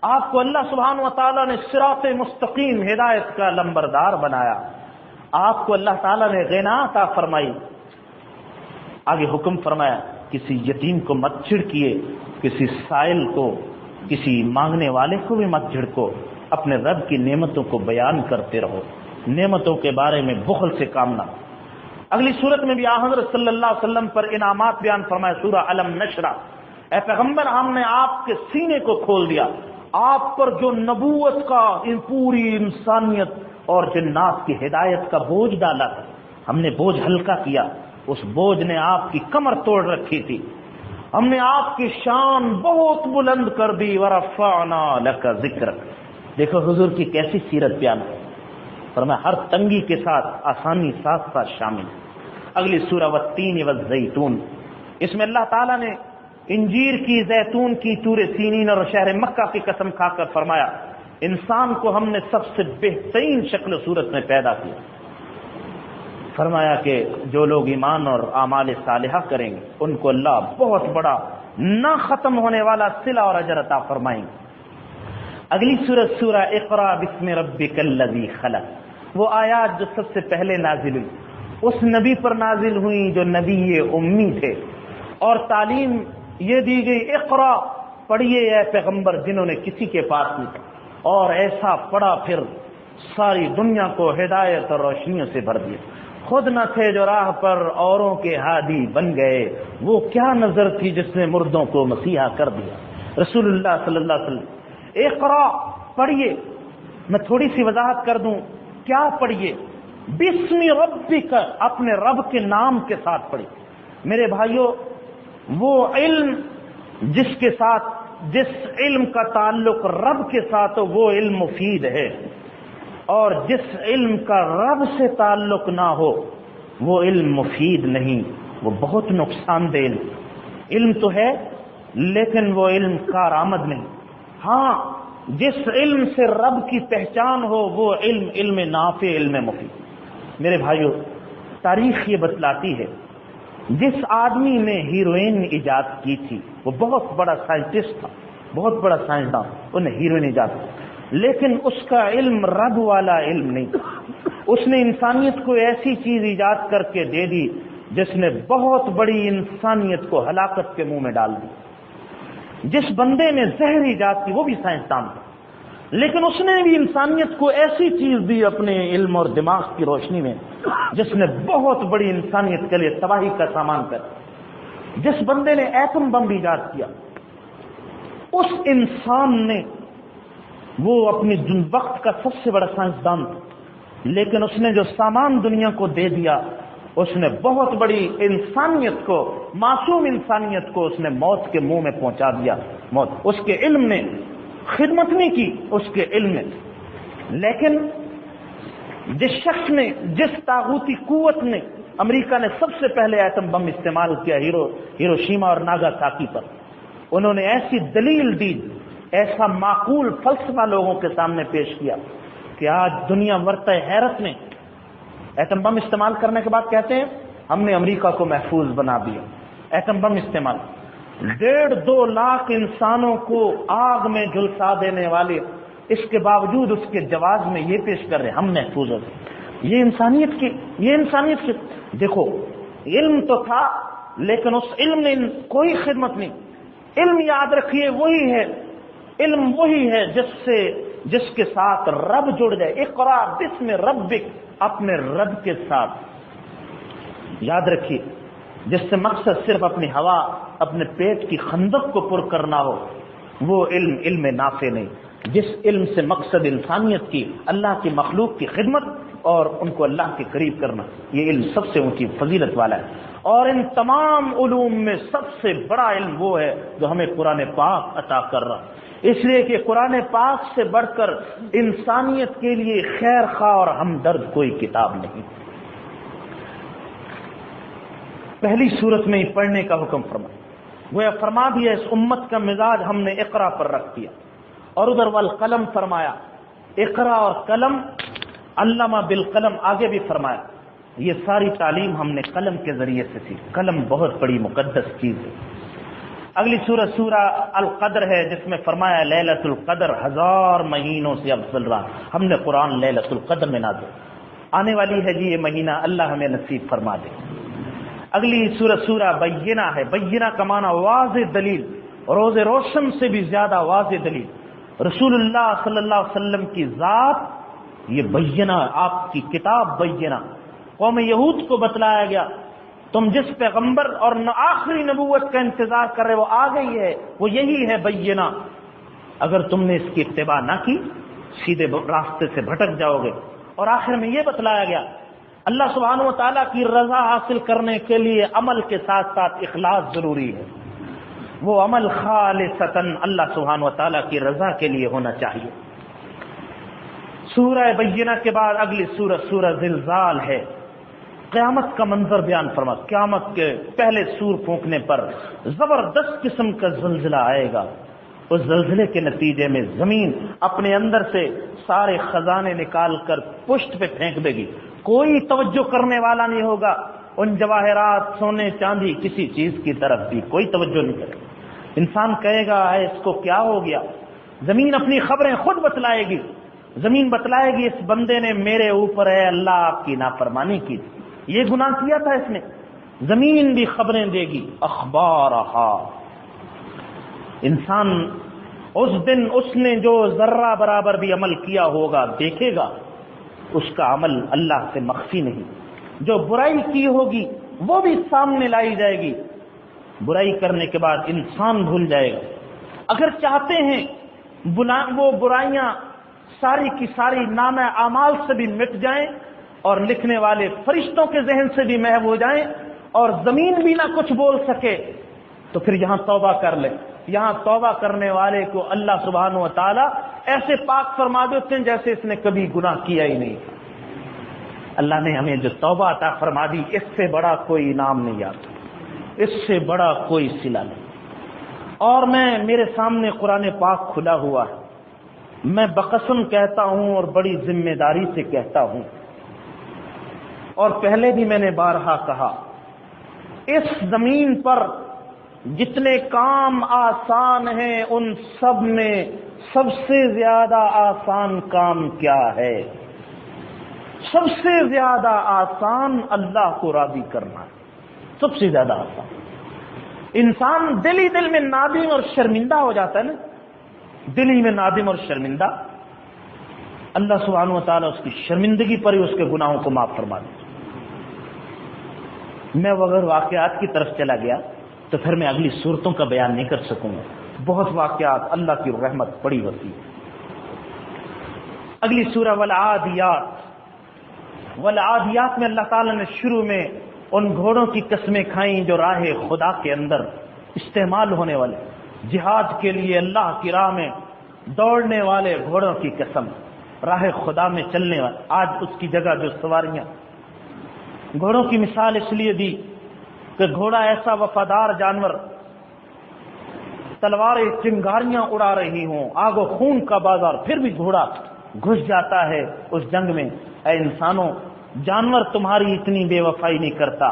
آپ کو اللہ سبحانہ و تعالیٰ نے صراط مستقیم ہدایت کا لمبردار بنایا، آپ کو اللہ تعالیٰ نے غنا عطا فرمائی۔ آگے حکم فرمایا کسی یتیم کو مت چھڑکیے، کسی سائل کو، کسی مانگنے والے کو بھی مت جھڑکو، اپنے رب کی نعمتوں کو بیان کرتے رہو، نعمتوں کے بارے میں بخل سے کام نہ۔ اگلی صورت میں بھی حضرت صلی اللہ علیہ وسلم پر انعامات بیان فرمایا، سورہ علم نشرہ، اے پیغمبر ہم نے آپ کے سینے کو کھول دیا، آپ پر جو نبوت کا پوری انسانیت اور جنات کی ہدایت کا بوجھ ڈالا تھا، ہم نے بوجھ ہلکا کیا، اس بوجھ نے آپ کی کمر توڑ رکھی تھی، ہم نے آپ کی شان بہت بلند کر دی، ورفعنا لک ذکرک۔ دیکھو حضور کی کیسی سیرت بیان ہے، فرمایا ہر تنگی کے ساتھ آسانی ساتھ ساتھ شامل۔ اگلی سورہ والتین والزیتون، اس میں اللہ تعالیٰ نے انجیر کی، زیتون کی، طور سینین اور شہر مکہ کی قسم کھا کر فرمایا انسان کو ہم نے سب سے بہترین شکل و صورت میں پیدا کیا، فرمایا کہ جو لوگ ایمان اور اعمال صالحہ کریں گے ان کو اللہ بہت بڑا نہ ختم ہونے والا صلہ اور اجر عطا فرمائیں گے۔ اگلی سورت سورہ اقرا بسم ربک الذی خلق، وہ آیات جو سب سے پہلے نازل ہوئی اس نبی پر نازل ہوئی جو نبی امی تھے، اور تعلیم یہ دی گئی اقرا پڑھیے اے پیغمبر، جنہوں نے کسی کے پاس نہیں، اور ایسا پڑھا پھر ساری دنیا کو ہدایت اور روشنیوں سے بھر دیا، خود نہ تھے جو راہ پر اوروں کے ہادی بن گئے، وہ کیا نظر تھی جس نے مردوں کو مسیحا کر دیا، رسول اللہ صلی اللہ علیہ وسلم۔ اقرا پڑھیے، میں تھوڑی سی وضاحت کر دوں کیا پڑھیے، بسم ربک، اپنے رب کے نام کے ساتھ پڑھیے۔ میرے بھائیوں، وہ علم جس علم کا تعلق رب کے ساتھ ہو وہ علم مفید ہے، اور جس علم کا رب سے تعلق نہ ہو وہ علم مفید نہیں، وہ بہت نقصان دہ علم تو ہے لیکن وہ علم کارآمد نہیں۔ ہاں جس علم سے رب کی پہچان ہو وہ علم نافع، علم مفید۔ میرے بھائیو، تاریخ یہ بتلاتی ہے جس آدمی نے ہیروئن ایجاد کی تھی وہ بہت بڑا سائنٹسٹ تھا، بہت بڑا سائنسدان، انہیں ہیروئن ایجاد کی، لیکن اس کا علم رب والا علم نہیں تھا۔ اس نے انسانیت کو ایسی چیز ایجاد کر کے دے دی جس نے بہت بڑی انسانیت کو ہلاکت کے منہ میں ڈال دی۔ جس بندے نے زہر ایجاد کی وہ بھی سائنسدان تھا، لیکن اس نے بھی انسانیت کو ایسی چیز دی اپنے علم اور دماغ کی روشنی میں جس نے بہت بڑی انسانیت کے لیے تباہی کا سامان کر۔ جس بندے نے ایٹم بم ایجاد کیا اس انسان نے، وہ اپنے وقت کا سب سے بڑا سائنسدان تھا، لیکن اس نے جو سامان دنیا کو دے دیا اس نے بہت بڑی انسانیت کو، معصوم انسانیت کو اس نے موت کے منہ میں پہنچا دیا۔ موت اس کے علم نے خدمت نہیں کی، اس کے علم نے۔ لیکن جس شخص نے، جس طاغوتی قوت نے، امریکہ نے سب سے پہلے ایٹم بم استعمال کیا ہیروشیما اور ناگاساکی پر، انہوں نے ایسی دلیل دی، ایسا معقول فلسفہ لوگوں کے سامنے پیش کیا کہ آج دنیا ورطہ حیرت میں ایٹم بم استعمال کرنے کے بعد کہتے ہیں ہم نے امریکہ کو محفوظ بنا دیا۔ ایٹم بم استعمال 1.5-2 لاکھ انسانوں کو آگ میں جھلسا دینے والے، اس کے باوجود اس کے جواز میں یہ پیش کر رہے ہم محفوظ ہو گئے۔ یہ انسانیت کی دیکھو، علم تو تھا لیکن اس علم نے کوئی خدمت نہیں۔ علم یاد رکھیے وہی ہے، علم وہی ہے جس کے ساتھ رب جڑ جائے۔ اقرا بسم ربک، اپنے رب کے ساتھ یاد رکھیے، جس سے مقصد صرف اپنی ہوا، اپنے پیٹ کی خندق کو پر کرنا ہو، وہ علم نافع نہیں۔ جس علم سے مقصد انسانیت کی، اللہ کی مخلوق کی خدمت اور ان کو اللہ کے قریب کرنا، یہ علم سب سے اونچی فضیلت والا ہے۔ اور ان تمام علوم میں سب سے بڑا علم وہ ہے جو ہمیں قرآن پاک عطا کر رہا، اس لیے کہ قرآن پاک سے بڑھ کر انسانیت کے لیے خیر خواہ اور ہمدرد کوئی کتاب نہیں۔ پہلی صورت میں ہی پڑھنے کا حکم وہ فرما دیا، اس امت کا مزاج ہم نے اقرا پر رکھ دیا، اور ادھر والقلم فرمایا، اقرا اور قلم، علامہ بالقلم آگے بھی فرمایا، یہ ساری تعلیم ہم نے قلم کے ذریعے سے سیکھی۔ قلم بہت بڑی مقدس چیز ہے۔ اگلی سورہ القدر ہے جس میں فرمایا لیلۃ القدر 1000 مہینوں سے افضل رات، ہم نے قرآن لیلۃ القدر میں نازل، آنے والی ہے جی یہ مہینہ، اللہ ہمیں نصیب فرما دے۔ اگلی سورہ بینہ ہے، بینہ کا معنی واضح دلیل، روز روشن سے بھی زیادہ واضح دلیل، رسول اللہ صلی اللہ علیہ وسلم کی ذات، یہ بینہ، آپ کی کتاب بینہ، قوم یہود کو بتلایا گیا تم جس پیغمبر اور آخری نبوت کا انتظار کر رہے وہ آ گئی ہے، وہ یہی ہے بینہ، اگر تم نے اس کی اتباع نہ کی سیدھے راستے سے بھٹک جاؤ گے۔ اور آخر میں یہ بتلایا گیا اللہ سبحانہ و تعالیٰ کی رضا حاصل کرنے کے لیے عمل کے ساتھ ساتھ اخلاص ضروری ہے، وہ عمل خالصتاً اللہ سبحانہ و تعالیٰ کی رضا کے لیے ہونا چاہیے۔ سورہ بینہ کے بعد اگلی سورہ زلزال ہے، قیامت کا منظر بیان فرما، قیامت کے پہلے سور پھونکنے پر زبردست قسم کا زلزلہ آئے گا، اس زلزلے کے نتیجے میں زمین اپنے اندر سے سارے خزانے نکال کر پشت پہ پھینک دے گی، کوئی توجہ کرنے والا نہیں ہوگا، ان جواہرات، سونے چاندی کسی چیز کی طرف بھی کوئی توجہ نہیں کرے۔ انسان کہے گا اے اس کو کیا ہو گیا؟ زمین اپنی خبریں خود بتلائے گی، زمین بتلائے گی اس بندے نے میرے اوپر ہے اللہ آپ کی نافرمانی کی، یہ گناہ کیا تھا اس نے، زمین بھی خبریں دے گی، اخبارہا۔ انسان اس دن اس نے جو ذرہ برابر بھی عمل کیا ہوگا دیکھے گا، اس کا عمل اللہ سے مخفی نہیں، جو برائی کی ہوگی وہ بھی سامنے لائی جائے گی، برائی کرنے کے بعد انسان بھول جائے گا۔ اگر چاہتے ہیں وہ برائیاں ساری کی ساری نامہ اعمال سے بھی مٹ جائیں اور لکھنے والے فرشتوں کے ذہن سے بھی محو ہو جائیں اور زمین بھی نہ کچھ بول سکے، تو پھر یہاں توبہ کر لے۔ یہاں توبہ کرنے والے کو اللہ سبحانہ و تعالی ایسے پاک فرما دیتے ہیں جیسے اس نے کبھی گناہ کیا ہی نہیں. اللہ نے ہمیں جو توبہ عطا فرما دی، اس سے بڑا کوئی انعام نہیں آتا، اس سے بڑا کوئی صلہ نہیں. اور میرے سامنے قرآن پاک کھلا ہوا ہے، میں بقسم کہتا ہوں اور بڑی ذمہ داری سے کہتا ہوں، اور پہلے بھی میں نے بارہا کہا، اس زمین پر جتنے کام آسان ہیں ان سب میں سب سے زیادہ آسان کام کیا ہے؟ سب سے زیادہ آسان اللہ کو راضی کرنا ہے، سب سے زیادہ آسان. انسان دل ہی دل میں نادم اور شرمندہ ہو جاتا ہے نا، دل ہی میں نادم اور شرمندہ، اللہ سبحانہ و تعالیٰ اس کی شرمندگی پر ہی اس کے گناہوں کو معاف فرما دے. میں اگر واقعات کی طرف چلا گیا تو پھر میں اگلی صورتوں کا بیان نہیں کر سکوں گا، بہت واقعات، اللہ کی رحمت بڑی وسیع. اگلی سورہ والعادیات میں اللہ تعالیٰ نے شروع میں ان گھوڑوں کی قسمیں کھائیں جو راہ خدا کے اندر استعمال ہونے والے، جہاد کے لیے اللہ کی راہ میں دوڑنے والے گھوڑوں کی قسم، راہ خدا میں چلنے والے. آج اس کی جگہ جو سواریاں، گھوڑوں کی مثال اس لیے دی کہ گھوڑا ایسا وفادار جانور، تلواریں چنگاریاں اڑا رہی ہوں، آگ و خون کا بازار، پھر بھی گھوڑا گھس جاتا ہے اس جنگ میں. اے انسانوں، جانور تمہاری اتنی بے وفائی نہیں کرتا،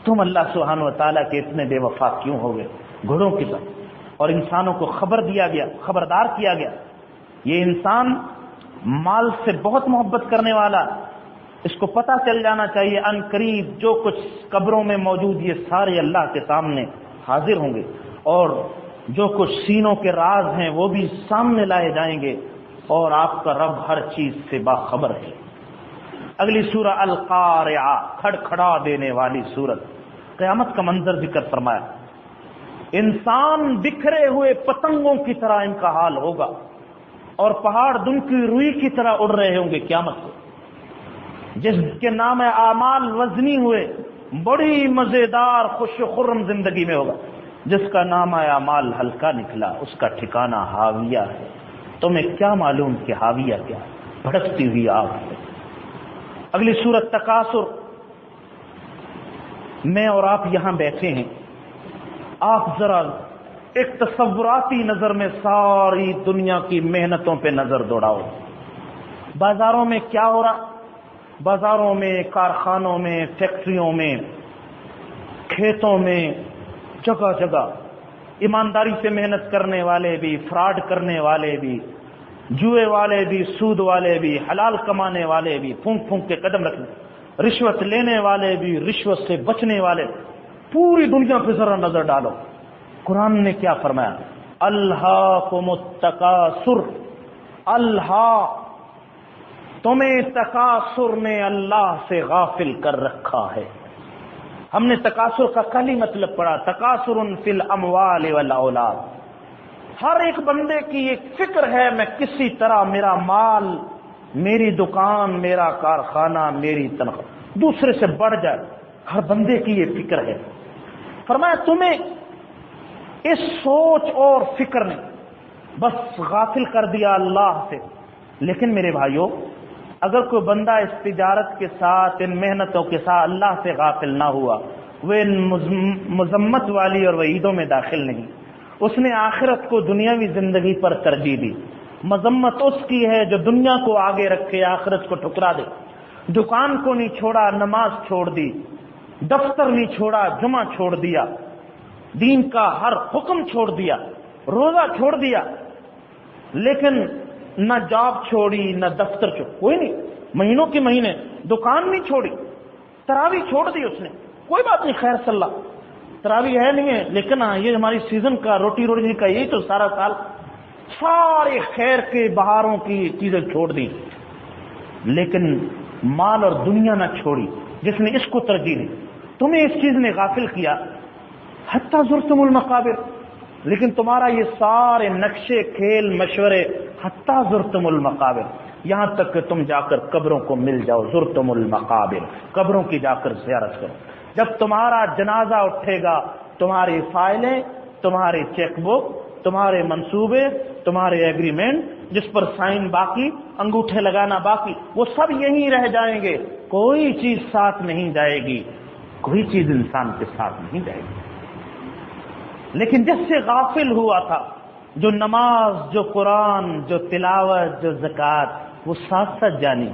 تم اللہ سبحانہ و تعالیٰ کے اتنے بے وفا کیوں ہو گئے گھوڑوں کی طرح. اور انسانوں کو خبردار کیا گیا، یہ انسان مال سے بہت محبت کرنے والا، اس کو پتہ چل جانا چاہیے ان قریب جو کچھ قبروں میں موجود یہ سارے اللہ کے سامنے حاضر ہوں گے، اور جو کچھ سینوں کے راز ہیں وہ بھی سامنے لائے جائیں گے، اور آپ کا رب ہر چیز سے باخبر ہے. اگلی سورہ القارعہ، کھڑکھڑا دینے والی سورت، قیامت کا منظر ذکر فرمایا. انسان بکھرے ہوئے پتنگوں کی طرح ان کا حال ہوگا، اور پہاڑ دن کی روئی کی طرح اڑ رہے ہوں گے قیامت کو. جس کے نام اعمال وزنی ہوئے، بڑی مزیدار خوش و خرم زندگی میں ہوگا. جس کا نام اعمال ہلکا نکلا، اس کا ٹھکانہ حاویہ ہے. تمہیں کیا معلوم کہ حاویہ کیا ہے؟ بھڑکتی ہوئی آگ ہے. اگلی سورت تکاثر، میں اور آپ یہاں بیٹھے ہیں، آپ ذرا ایک تصوراتی نظر میں ساری دنیا کی محنتوں پہ نظر دوڑاؤ. بازاروں میں کیا ہو رہا؟ بازاروں میں، کارخانوں میں، فیکٹریوں میں، کھیتوں میں، جگہ جگہ ایمانداری سے محنت کرنے والے بھی، فراڈ کرنے والے بھی، جوئے والے بھی، سود والے بھی، حلال کمانے والے بھی، پھونک پھونک کے قدم رکھنے، رشوت لینے والے بھی، رشوت سے بچنے والے، پوری دنیا پہ ذرا نظر ڈالو. قرآن نے کیا فرمایا؟ الہاکم التکاثر، تمہیں تکاثر نے اللہ سے غافل کر رکھا ہے. ہم نے تکاثر کا کلی مطلب پڑھا، تکاثر فی الاموال والاولاد. ہر ایک بندے کی ایک فکر ہے میں کسی طرح میرا مال، میری دکان، میرا کارخانہ، میری تنخواہ دوسرے سے بڑھ جائے. ہر بندے کی یہ فکر ہے. فرمایا تمہیں اس سوچ اور فکر نے بس غافل کر دیا اللہ سے. لیکن میرے بھائیوں، اگر کوئی بندہ اس تجارت کے ساتھ، ان محنتوں کے ساتھ اللہ سے غافل نہ ہوا، وہ ان مذمت والی اور وعیدوں میں داخل نہیں. اس نے آخرت کو دنیاوی زندگی پر ترجیح دی. مذمت اس کی ہے جو دنیا کو آگے رکھے، آخرت کو ٹھکرا دے. دکان کو نہیں چھوڑا، نماز چھوڑ دی، دفتر نہیں چھوڑا، جمعہ چھوڑ دیا، دین کا ہر حکم چھوڑ دیا، روزہ چھوڑ دیا، لیکن نہ جاب چھوڑی، نہ دفتر چھوڑ، کوئی نہیں، مہینوں کے مہینے دکان نہیں چھوڑی، تراویح چھوڑ دی اس نے، کوئی بات نہیں، خیر صلی اللہ، تراویح ہے نہیں ہے، لیکن ہاں یہ ہماری سیزن کا روٹی کا یہی تو سارا سال، سارے خیر کے بہاروں کی چیزیں چھوڑ دی، لیکن مال اور دنیا نہ چھوڑی. جس نے اس کو ترجیح دی، تمہیں اس چیز نے غافل کیا. حتی زرتم المقابر، لیکن تمہارا یہ سارے نقشے کھیل مشورے، حتی زرتم المقابر، یہاں تک کہ تم جا کر قبروں کو مل جاؤ. زرتم المقابر، قبروں کی جا کر زیارت کرو. جب تمہارا جنازہ اٹھے گا، تمہاری فائلیں، تمہاری چیک بک، تمہارے منصوبے، تمہارے ایگریمنٹ جس پر سائن باقی، انگوٹھے لگانا باقی، وہ سب یہیں رہ جائیں گے، کوئی چیز ساتھ نہیں جائے گی، کوئی چیز انسان کے ساتھ نہیں جائے گی۔ لیکن جس سے غافل ہوا تھا، جو نماز، جو قرآن، جو تلاوت، جو زکوٰۃ، وہ ساتھ ساتھ جانی۔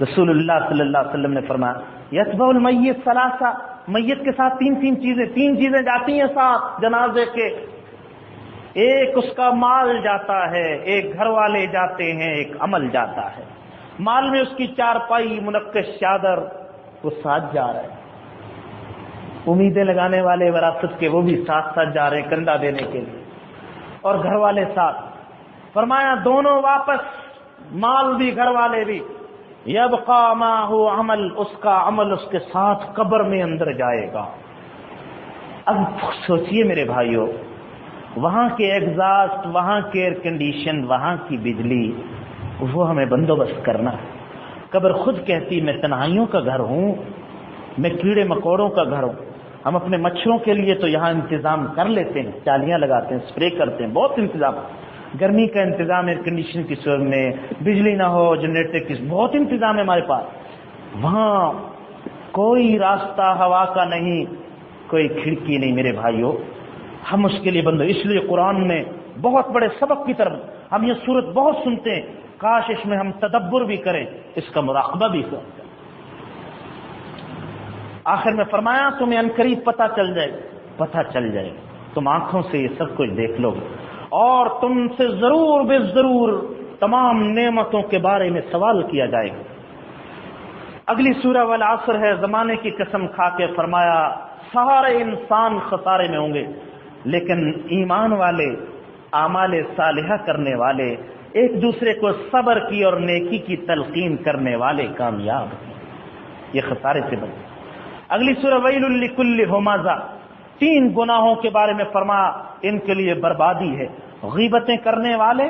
رسول اللہ صلی اللہ علیہ وسلم نے فرمایا یتبع المیت ثلاثہ، میت کے ساتھ تین چیزیں جاتی ہیں ساتھ جنازے کے، ایک اس کا مال جاتا ہے، ایک گھر والے جاتے ہیں، ایک عمل جاتا ہے۔ مال میں اس کی چارپائی، منقش چادر، وہ ساتھ جا رہے ہیں۔ امیدیں لگانے والے وراثت کے وہ بھی ساتھ ساتھ جا رہے ہیں کندھا دینے کے لیے، اور گھر والے ساتھ۔ فرمایا دونوں واپس، مال بھی گھر والے بھی۔ یبقى معه عمل، اس کا عمل اس کے ساتھ قبر میں اندر جائے گا۔ اب سوچئے میرے بھائیو، وہاں کے ایگزاسٹ، وہاں کے ایئر کنڈیشن، وہاں کی بجلی، وہ ہمیں بندوبست کرنا ہے۔ قبر خود کہتی میں تنہائیوں کا گھر ہوں، میں کیڑے مکوڑوں کا گھر ہوں۔ ہم اپنے مچھروں کے لیے تو یہاں انتظام کر لیتے ہیں، جالیاں لگاتے ہیں، اسپرے کرتے ہیں، بہت انتظام، گرمی کا انتظام ایئر کنڈیشن کی صورت میں، بجلی نہ ہو جنریٹر کی، بہت انتظام ہے ہمارے پاس۔ وہاں کوئی راستہ ہوا کا نہیں، کوئی کھڑکی نہیں میرے بھائیوں، ہم اس کے لیے بندو۔ اس لیے قرآن میں بہت بڑے سبق کی طرف ہم یہ صورت بہت سنتے ہیں، کاش اس میں ہم تدبر بھی کریں، اس کا مراقبہ بھی کریں۔ آخر میں فرمایا تمہیں عنقریب پتہ چل جائے، تم آنکھوں سے یہ سب کچھ دیکھ لو گے، اور تم سے ضرور بے ضرور تمام نعمتوں کے بارے میں سوال کیا جائے گا۔ اگلی سورہ والعصر ہے، زمانے کی قسم کھا کے فرمایا سارے انسان خسارے میں ہوں گے، لیکن ایمان والے، اعمال صالحہ کرنے والے، ایک دوسرے کو صبر کی اور نیکی کی تلقین کرنے والے کامیاب ہیں، یہ خسارے سے بچے۔ اگلی سورہ ویل لکل ہمزہ، 3 گناہوں کے بارے میں فرمایا ان کے لیے بربادی ہے۔ غیبتیں کرنے والے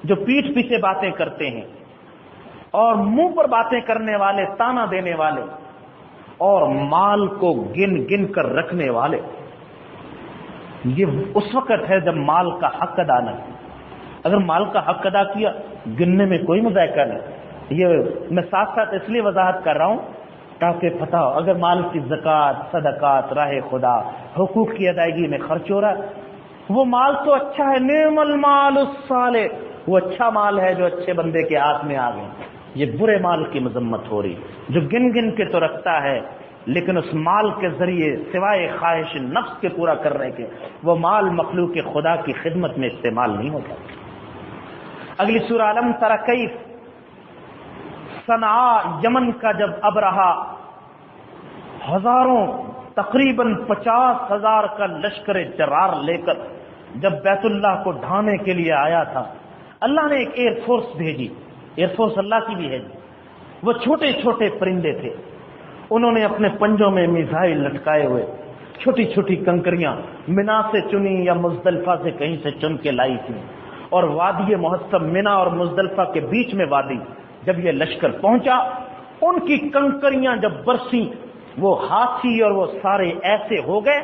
جو پیٹھ پیچھے باتیں کرتے ہیں، اور منہ پر باتیں کرنے والے، تانا دینے والے، اور مال کو گن گن کر رکھنے والے۔ یہ اس وقت ہے جب مال کا حق ادا نہ کیا۔ اگر مال کا حق ادا کیا، گننے میں کوئی مذائقہ نہیں۔ یہ میں ساتھ ساتھ اس لیے وضاحت کر رہا ہوں تاکہ پتہ ہو، اگر مال کی زکوٰۃ، صدقات، راہ خدا، حقوق کی ادائیگی میں خرچ ہو رہا ہے، وہ مال تو اچھا ہے، نعم المال الصالح، وہ اچھا مال ہے جو اچھے بندے کے ہاتھ میں آ گئے۔ یہ برے مال کی مذمت ہو رہی، جو گن گن کے تو رکھتا ہے، لیکن اس مال کے ذریعے سوائے خواہش نفس کے پورا کرنے کے، وہ مال مخلوق خدا کی خدمت میں استعمال نہیں ہوتا۔ اگلی سورہ علم تر کیف، صنعاء یمن کا جب ابرہا ہزاروں، تقریباً 50,000 کا لشکر جرار لے کر جب بیت اللہ کو ڈھانے کے لیے آیا تھا، اللہ نے ایک ایئر فورس بھیجی۔ ایئر فورس اللہ کی بھی ہے، وہ چھوٹے چھوٹے پرندے تھے، انہوں نے اپنے پنجوں میں میزائل لٹکائے ہوئے، چھوٹی چھوٹی کنکریاں منا سے چنی یا مزدلفہ سے کہیں سے چن کے لائی تھی، اور وادی محسب، منا اور مزدلفہ کے بیچ میں وادی، جب یہ لشکر پہنچا، ان کی کنکریاں جب برسی، وہ ہاتھی اور وہ سارے ایسے ہو گئے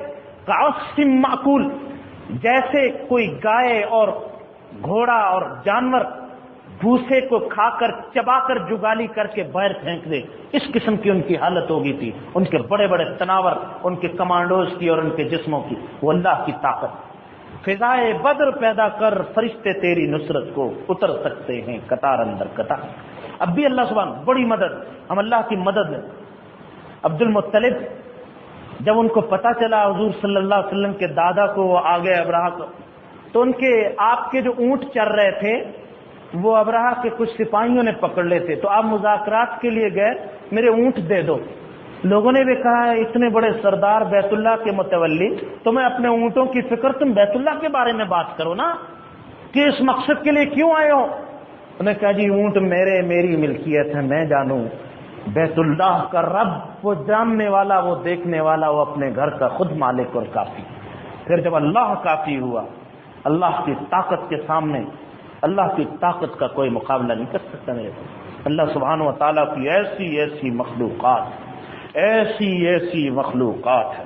کعصف معقول، جیسے کوئی گائے اور گھوڑا اور جانور بھوسے کو کھا کر چبا کر جگالی کر کے باہر پھینک دے، اس قسم کی ان کی حالت ہو گئی تھی۔ ان کے بڑے بڑے تناور، ان کے کمانڈوز کی اور ان کے جسموں کی، وہ اللہ کی طاقت۔ فضائے بدر پیدا کر، فرشتے تیری نصرت کو اتر سکتے ہیں قطار اندر قطار۔ اب بھی اللہ سبحانہ بڑی مدد، ہم اللہ کی مدد میں۔ عبد المطلب جب ان کو پتہ چلا حضور صلی اللہ علیہ وسلم کے دادا کو وہ آ گئے ابرہہ کو، تو ان کے آپ کے جو اونٹ چر رہے تھے وہ ابرہہ کے کچھ سپاہیوں نے پکڑ لے تھے، تو آپ مذاکرات کے لیے گئے، میرے اونٹ دے دو۔ لوگوں نے بھی کہا ہے اتنے بڑے سردار بیت اللہ کے متولی، تمہیں اپنے اونٹوں کی فکر، تم بیت اللہ کے بارے میں بات کرو نا، کہ اس مقصد کے لیے کیوں آئے ہو؟ انہوں نے کہا جی اونٹ میری ملکیت ہے، میں جانوں بیت اللہ کا رب، وہ جاننے والا، وہ دیکھنے والا، وہ اپنے گھر کا خود مالک اور کافی۔ پھر جب اللہ کافی ہوا، اللہ کی طاقت کے سامنے اللہ کی طاقت کا کوئی مقابلہ نہیں کر سکتا میرے پاس۔ اللہ سبحانہ و تعالیٰ کی ایسی ایسی مخلوقات، ایسی ایسی مخلوقات ہے۔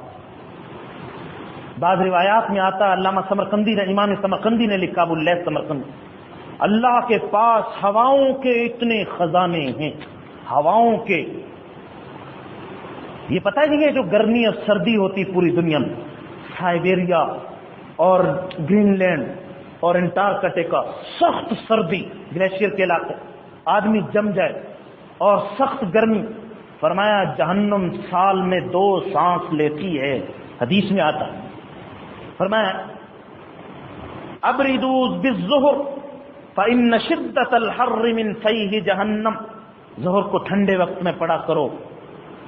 بعض روایات میں آتا ہے، علامہ سمرقندی نے، امام سمرقندی نے لکھا، ابو اللیث سمرقندی، اللہ کے پاس ہواؤں کے اتنے خزانے ہیں، ہواؤں کے. یہ پتہ ہے کہ یہ جو گرمی اور سردی ہوتی پوری دنیا میں، سائبیریا اور گرین لینڈ اور انٹارکٹیکا، سخت سردی، گلیشیئر کے علاقے، آدمی جم جائے، اور سخت گرمی. فرمایا جہنم سال میں 2 سانس لیتی ہے، حدیث میں آتا. فرمایا ابردوا بالظہر فإن شدۃ الحر من فیہ جہنم، ظہر کو ٹھنڈے وقت میں پڑھا کرو،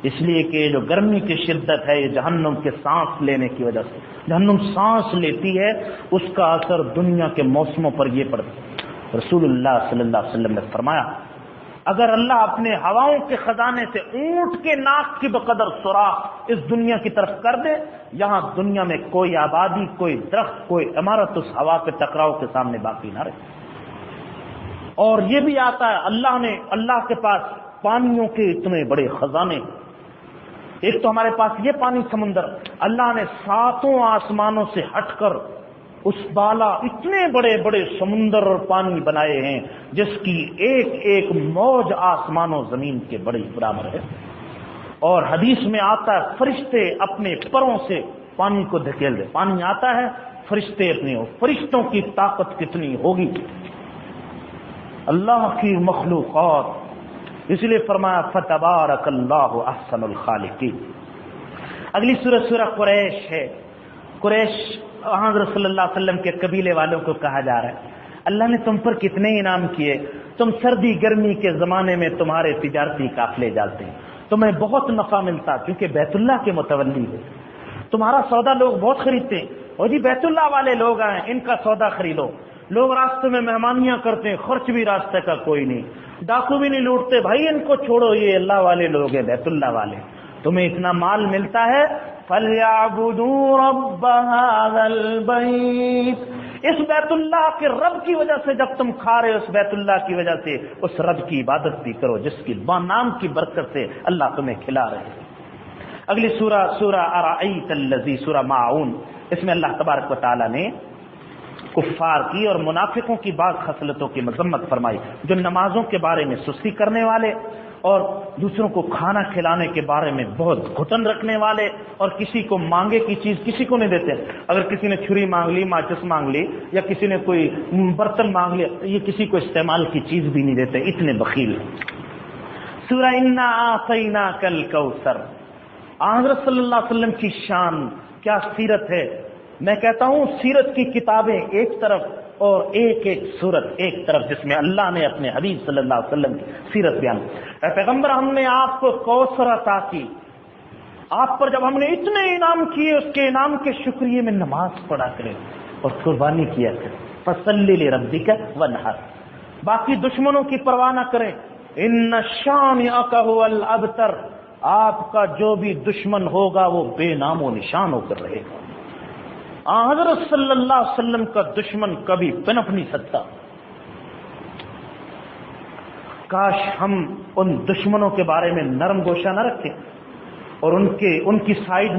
اس لیے کہ جو گرمی کی شدت ہے یہ جہنم کے سانس لینے کی وجہ سے، جہنم سانس لیتی ہے، اس کا اثر دنیا کے موسموں پر یہ پڑتا ہے. رسول اللہ صلی اللہ علیہ وسلم نے فرمایا اگر اللہ اپنے ہواؤں کے خزانے سے اونٹ کے ناک کی بقدر سوراخ اس دنیا کی طرف کر دے، یہاں دنیا میں کوئی آبادی، کوئی درخت، کوئی عمارت اس ہوا کے ٹکراؤ کے سامنے باقی نہ رہے. اور یہ بھی آتا ہے اللہ کے پاس پانیوں کے اتنے بڑے خزانے. ایک تو ہمارے پاس یہ پانی سمندر، اللہ نے 7 آسمانوں سے ہٹ کر اس بالا اتنے بڑے بڑے سمندر اور پانی بنائے ہیں جس کی ایک ایک موج آسمان و زمین کے بڑے برابر ہے. اور حدیث میں آتا ہے فرشتے اپنے پروں سے پانی کو دھکیل دے، پانی آتا ہے، فرشتے اپنے ہو، فرشتوں کی طاقت کتنی ہوگی، اللہ کی مخلوقات. اس لیے فرمایا فتبارک اللہ احسن الخالقین. اگلی سورۃ سورہ قریش ہے. قریش حضرت صلی اللہ علیہ وسلم کے قبیلے والوں کو کہا جا رہا ہے اللہ نے تم پر کتنے انعام کیے، تم سردی گرمی کے زمانے میں تمہارے تجارتی قافلے جاتے ہیں، تمہیں بہت نفع ملتا کیونکہ بیت اللہ کے متولی ہے، تمہارا سودا لوگ بہت خریدتے ہیں، اور جی بیت اللہ والے لوگ آئے ان کا سودا خریدو. لوگ راستے میں مہمانیاں کرتے ہیں، خرچ بھی راستے کا کوئی نہیں، ڈاکو بھی نہیں لوٹتے، بھائی ان کو چھوڑو، یہ اللہ والے لوگ ہیں، بیت اللہ والے، تمہیں اتنا مال ملتا ہے. فَلْيَعْبُدُوا رَبَّ هَذَا الْبَيْتِ، اس بیت اللہ کے رب کی وجہ سے جب تم کھا رہے ہو، اس بیت اللہ کی وجہ سے اس رب کی عبادت بھی کرو جس کی نام کی برکت سے اللہ تمہیں کھلا رہے ہیں. اگلی سورہ ارأیت الذی، سورہ ماعون، اس میں اللہ تبارک و تعالی نے کفار کی اور منافقوں کی بعض خصلتوں کی مذمت فرمائی، جو نمازوں کے بارے میں سستی کرنے والے اور دوسروں کو کھانا کھلانے کے بارے میں بہت گھٹن رکھنے والے، اور کسی کو مانگے کی چیز کسی کو نہیں دیتے. اگر کسی نے چھری مانگ لی، ماچس مانگ لی، یا کسی نے کوئی برتن مانگ لیا، یہ کسی کو استعمال کی چیز بھی نہیں دیتے، اتنے بخیل ہیں. سورہ انا اعطیناک الکوثر، حضرت صلی اللہ علیہ وسلم کی شان کیا سیرت ہے. میں کہتا ہوں سیرت کی کتابیں ایک طرف اور ایک ایک سورت ایک طرف، جس میں اللہ نے اپنے حبیب صلی اللہ علیہ وسلم کی سیرت بیان. اے پیغمبر، ہم نے آپ کو کوثر عطا کی، آپ پر جب ہم نے اتنے انعام کیے، اس کے انعام کے شکریہ میں نماز پڑھا کریں اور قربانی کیا کریں. فصلی لربک وانحر، باقی دشمنوں کی پرواہ نہ کریں. ان شانئک ھو الابتر، آپ کا جو بھی دشمن ہوگا وہ بے نام و نشان ہو کر رہے گا. حضرت صلی اللہ علیہ وسلم کا دشمن کبھی پنپ نہیں سکتا. کاش ہم ان دشمنوں کے بارے میں نرم گوشہ نہ رکھیں اور ان کی سائیڈ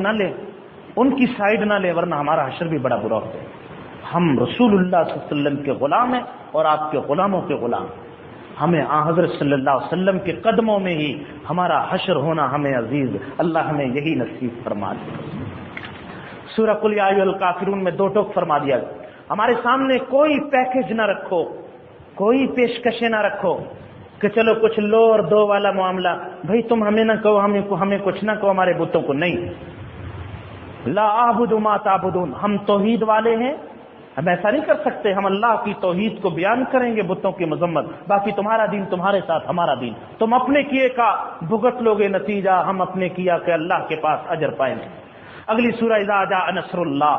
نہ لیں، ورنہ ہمارا حشر بھی بڑا برا ہوتا ہے. ہم رسول اللہ صلی اللہ علیہ وسلم کے غلام ہیں اور آپ کے غلاموں کے غلام. ہمیں حضرت صلی اللہ علیہ وسلم کے قدموں میں ہی ہمارا حشر ہونا ہمیں عزیز. اللہ ہمیں یہی نصیب فرما دے. سورہ قل یا ایھا الکافرون میں 2 ٹوک فرما دیا. ہمارے سامنے کوئی پیکج نہ رکھو، کوئی پیشکشیں نہ رکھو کہ چلو کچھ لو اور دو والا معاملہ. بھائی تم ہمیں نہ کہو، ہمیں کچھ نہ کہو ہمارے بتوں کو. نہیں، لا اعبد ما تعبدون، ہم توحید والے ہیں، ہم ایسا نہیں کر سکتے. ہم اللہ کی توحید کو بیان کریں گے، بتوں کی مذمت. باقی تمہارا دین تمہارے ساتھ، ہمارا دین. تم اپنے کیے کا بھگت لوگے نتیجہ، ہم اپنے کیا کہ اللہ کے پاس اجر پائیں گے. اگلی سورہ اذا جاء نصر اللہ،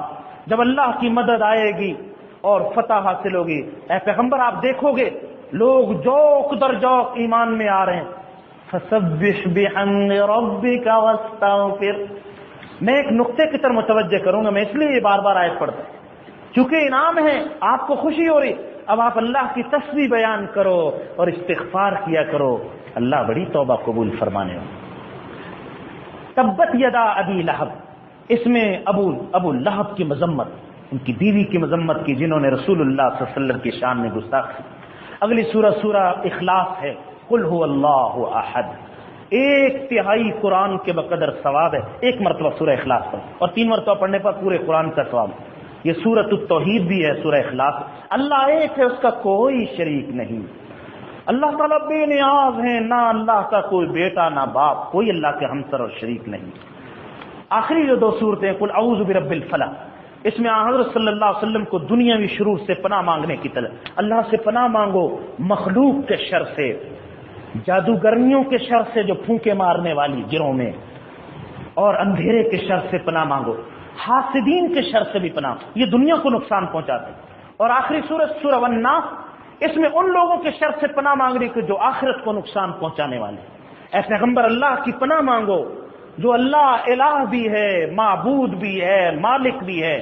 جب اللہ کی مدد آئے گی اور فتح حاصل ہوگی. اے پیغمبر آپ دیکھو گے لوگ جوق در جوق ایمان میں آ رہے ہیں. فسبح بحمد ربک واستغفر. میں ایک نقطے کی طرف متوجہ کروں گا، میں اس لیے یہ بار بار آیت پڑھتا ہوں کیونکہ انعام ہے، آپ کو خوشی ہو رہی. اب آپ اللہ کی تسبیح بیان کرو اور استغفار کیا کرو، اللہ بڑی توبہ قبول فرمانے والا. تبت یدا ابی لہب، اس میں ابو لہب کی مذمت، ان کی بیوی کی مذمت کی جنہوں نے رسول اللہ صلی اللہ علیہ وسلم کی شان میں گستاخی۔ اگلی سورہ اخلاص ہے، قل هو اللہ احد، 1/3 قرآن کے بقدر ثواب ہے، ایک مرتبہ سورہ اخلاص پر، اور 3 مرتبہ پڑھنے پر پورے قرآن کا ثواب۔ یہ سورۃ التوحید بھی ہے، سورہ اخلاص۔ اللہ ایک ہے، اس کا کوئی شریک نہیں، اللہ تعالیٰ بے نیاز ہیں، نہ اللہ کا کوئی بیٹا نہ باپ، کوئی اللہ کے ہمسر اور شریک نہیں۔ آخری جو 2 صورتیں، قل اعوذ برب الفلق، اس میں حضرت صلی اللہ علیہ وسلم کو دنیاوی شرور سے پناہ مانگنے کی طرح، اللہ سے پناہ مانگو مخلوق کے شر سے، جادوگرنیوں کے شر سے جو پھونکے مارنے والی گروہ میں، اور اندھیرے کے شر سے پناہ مانگو، حاسدین کے شر سے بھی پناہ، یہ دنیا کو نقصان پہنچاتے۔ اور آخری سورہ والناس، اس میں ان لوگوں کے شر سے پناہ مانگنے کے جو آخرت کو نقصان پہنچانے والے۔ اے پیغمبر، اللہ کی پناہ مانگو جو اللہ الہ بھی ہے، معبود بھی ہے، مالک بھی ہے،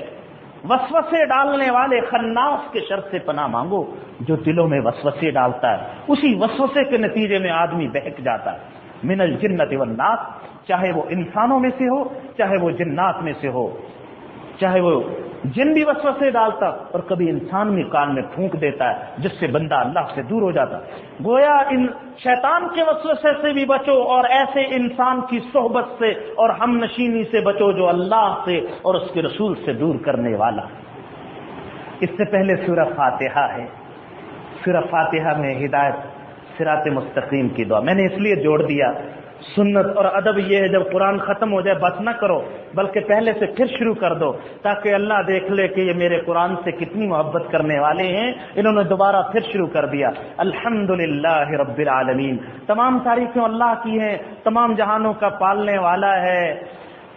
وسوسے ڈالنے والے خناس کے شر سے پناہ مانگو جو دلوں میں وسوسے ڈالتا ہے، اسی وسوسے کے نتیجے میں آدمی بہک جاتا ہے۔ من الجنۃ والناس، چاہے وہ انسانوں میں سے ہو، چاہے وہ جنات میں سے ہو، چاہے وہ جن بھی وسوسے ڈالتا اور کبھی انسان بھی کان میں پھونک دیتا ہے جس سے بندہ اللہ سے دور ہو جاتا۔ گویا ان شیطان کے وسوسے سے بھی بچو اور ایسے انسان کی صحبت سے اور ہم نشینی سے بچو جو اللہ سے اور اس کے رسول سے دور کرنے والا۔ اس سے پہلے سورہ فاتحہ ہے، سورہ فاتحہ میں ہدایت صراط مستقیم کی دعا۔ میں نے اس لیے جوڑ دیا، سنت اور ادب یہ ہے جب قرآن ختم ہو جائے بس نہ کرو، بلکہ پہلے سے پھر شروع کر دو تاکہ اللہ دیکھ لے کہ یہ میرے قرآن سے کتنی محبت کرنے والے ہیں، انہوں نے دوبارہ پھر شروع کر دیا۔ الحمدللہ رب العالمین، تمام تعریفیں اللہ کی ہیں، تمام جہانوں کا پالنے والا ہے،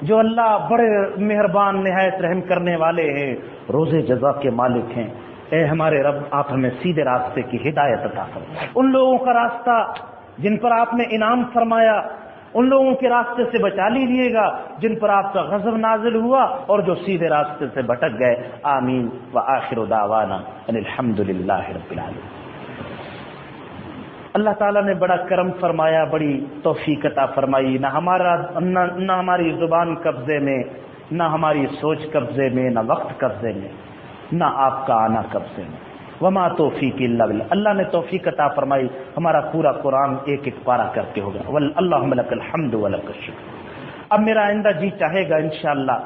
جو اللہ بڑے مہربان نہایت رحم کرنے والے ہیں، روز جزا کے مالک ہیں۔ اے ہمارے رب، آپ ہمیں سیدھے راستے کی ہدایت عطا فرمائیں، ان لوگوں کا راستہ جن پر آپ نے انعام فرمایا، ان لوگوں کے راستے سے بچا لیجیے گا جن پر آپ کا غضب نازل ہوا اور جو سیدھے راستے سے بھٹک گئے۔ آمین وآخر دعوانا ان الحمدللہ رب العالمین۔ اللہ تعالیٰ نے بڑا کرم فرمایا، بڑی توفیق عطا فرمائی، نہ ہماری زبان قبضے میں، نہ ہماری سوچ قبضے میں، نہ وقت قبضے میں، نہ آپ کا آنا قبضے میں۔ وما توفیق الا باللہ، اللہ نے توفیق عطا فرمائی، ہمارا پورا قرآن ایک ایک پارہ کر کے ہوگا۔ اللہم لک الحمد ولک الشکر۔ اب میرا آئندہ جی چاہے گا انشاءاللہ،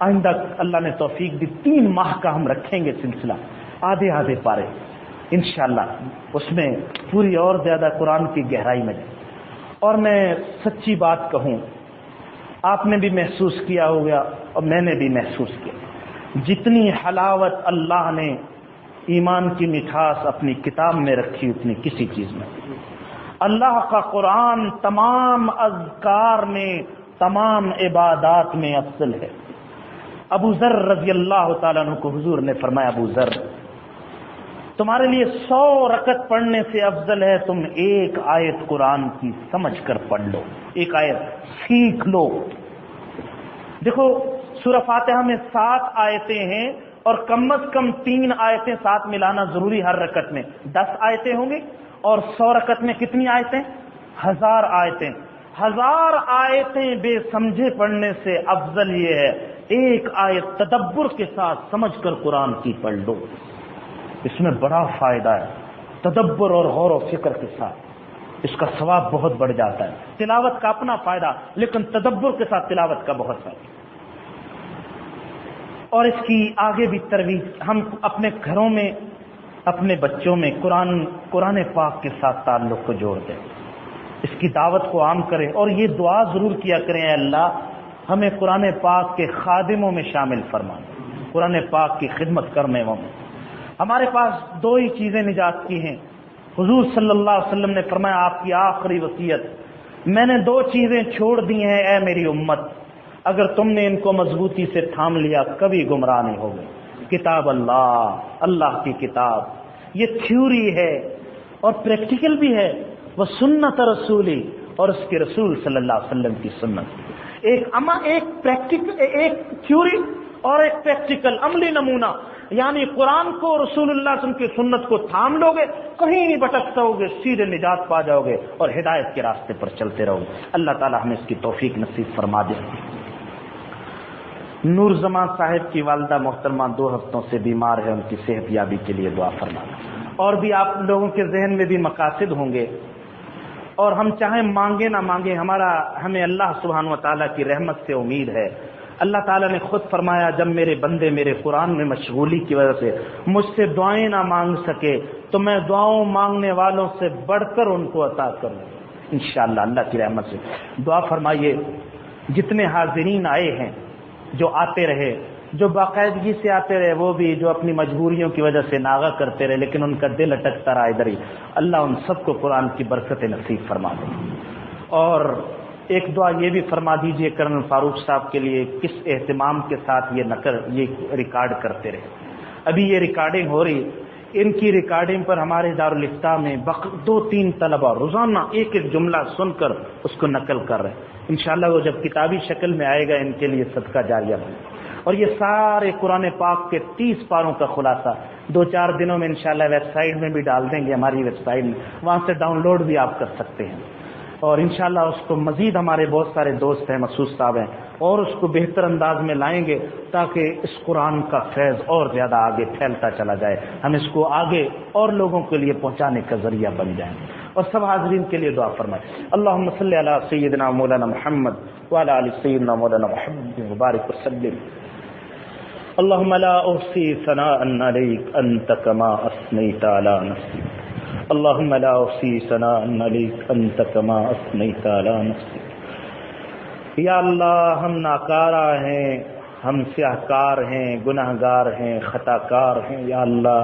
آئندہ اللہ نے توفیق دی 3 ماہ کا ہم رکھیں گے سلسلہ، آدھے پارے انشاءاللہ، اس میں پوری اور زیادہ قرآن کی گہرائی میں جائیں۔ اور میں سچی بات کہوں، آپ نے بھی محسوس کیا ہوگا اور میں نے بھی محسوس کیا، جتنی حلاوت اللہ نے ایمان کی مٹھاس اپنی کتاب میں رکھی اتنی کسی چیز میں۔ اللہ کا قرآن تمام اذکار میں، تمام عبادات میں افضل ہے۔ ابو ذر رضی اللہ تعالیٰ عنہ کو حضور نے فرمایا، ابو ذر، تمہارے لیے 100 رکعت پڑھنے سے افضل ہے تم 1 آیت قرآن کی سمجھ کر پڑھ لو، 1 آیت سیکھ لو۔ دیکھو سورہ فاتحہ میں 7 آیتیں ہیں اور کم از کم 3 آیتیں ساتھ ملانا ضروری ہر رکعت میں، 10 آیتیں ہوں گی، اور 100 رکعت میں کتنی آیتیں؟ 1000 آیتیں۔ 1000 آیتیں بے سمجھے پڑھنے سے افضل یہ ہے 1 آیت تدبر کے ساتھ سمجھ کر قرآن کی پڑھ لو، اس میں بڑا فائدہ ہے، تدبر اور غور و فکر کے ساتھ اس کا ثواب بہت بڑھ جاتا ہے۔ تلاوت کا اپنا فائدہ، لیکن تدبر کے ساتھ تلاوت کا بہت فائدہ، اور اس کی آگے بھی ترویج ہم اپنے گھروں میں، اپنے بچوں میں قرآن پاک کے ساتھ تعلق کو جوڑ دیں، اس کی دعوت کو عام کریں، اور یہ دعا ضرور کیا کریں، اے اللہ ہمیں قرآن پاک کے خادموں میں شامل فرما، قرآن پاک کی خدمت کرنے والوں۔ ہمارے پاس 2 ہی چیزیں نجات کی ہیں، حضور صلی اللہ علیہ وسلم نے فرمایا آپ کی آخری وصیت، میں نے 2 چیزیں چھوڑ دی ہیں اے میری امت، اگر تم نے ان کو مضبوطی سے تھام لیا کبھی گمراہ نہیں ہوگے۔ کتاب اللہ کی کتاب، یہ تھیوری ہے اور پریکٹیکل بھی ہے، وہ سنت رسولی، اور اس کے رسول صلی اللہ علیہ وسلم کی سنت، ایک تھیوری اور ایک پریکٹیکل عملی نمونہ، یعنی قرآن کو، رسول اللہ صلی اللہ علیہ وسلم کی سنت کو تھام لو گے، کہیں نہیں بھٹک سکو گے، سیدھے نجات پا جاؤ گے اور ہدایت کے راستے پر چلتے رہو گے۔ اللہ تعالی ہمیں اس کی توفیق نصیب فرما دے۔ نور زمان صاحب کی والدہ محترمہ 2 ہفتوں سے بیمار ہے، ان کی صحت یابی کے لیے دعا فرمانا۔ اور بھی آپ لوگوں کے ذہن میں بھی مقاصد ہوں گے، اور ہم چاہیں مانگے نہ مانگے، ہمیں اللہ سبحانہ و تعالیٰ کی رحمت سے امید ہے۔ اللہ تعالیٰ نے خود فرمایا جب میرے بندے میرے قرآن میں مشغولی کی وجہ سے مجھ سے دعائیں نہ مانگ سکے تو میں دعاؤں مانگنے والوں سے بڑھ کر ان کو عطا کروں انشاءاللہ اللہ کی رحمت سے۔ دعا فرمائیے جتنے حاضرین آئے ہیں، جو آتے رہے، جو باقاعدگی سے آتے رہے، وہ بھی جو اپنی مجبوریوں کی وجہ سے ناغہ کرتے رہے لیکن ان کا دل اٹکتا رہا ادھر ہی، اللہ ان سب کو قرآن کی برکت نصیب فرما دے۔ اور ایک دعا یہ بھی فرما دیجئے کرنل فاروق صاحب کے لیے کس اہتمام کے ساتھ یہ ریکارڈ کرتے رہے۔ ابھی یہ ریکارڈنگ ہو رہی، ان کی ریکارڈنگ پر ہمارے دارالافتاء میں 2-3 طلبہ روزانہ ایک جملہ سن کر اس کو نقل کر رہے ہیں۔ انشاءاللہ وہ جب کتابی شکل میں آئے گا ان کے لیے صدقہ جاریہ بنے۔ اور یہ سارے قرآن پاک کے 30 پاروں کا خلاصہ 2-4 دنوں میں انشاءاللہ ویب سائٹ میں بھی ڈال دیں گے، ہماری ویب سائٹ میں، وہاں سے ڈاؤن لوڈ بھی آپ کر سکتے ہیں۔ اور انشاءاللہ اس کو مزید ہمارے بہت سارے دوست ہیں، مسعود صاحب ہیں، اور اس کو بہتر انداز میں لائیں گے تاکہ اس قرآن کا فیض اور زیادہ آگے پھیلتا چلا جائے، ہم اس کو آگے اور لوگوں کے لیے پہنچانے کا ذریعہ بن جائیں۔ اور سب حاضرین کے لیے دعا فرمائیں۔ اللہم صلی علی سیدنا مولانا محمد وعلی آل سیدنا مولانا محمد مبارک وسلم۔ اللہم لا احصی ثناء علیک انت کما اثنیت علی نفسک، اللہم لا احصی ثناء علیک انت کما اثنیت علی نفسک۔ یا اللہ ہم ناکارہ ہیں، ہم سیاہکار ہیں، گناہ گار ہیں، خطا کار ہیں۔ یا اللہ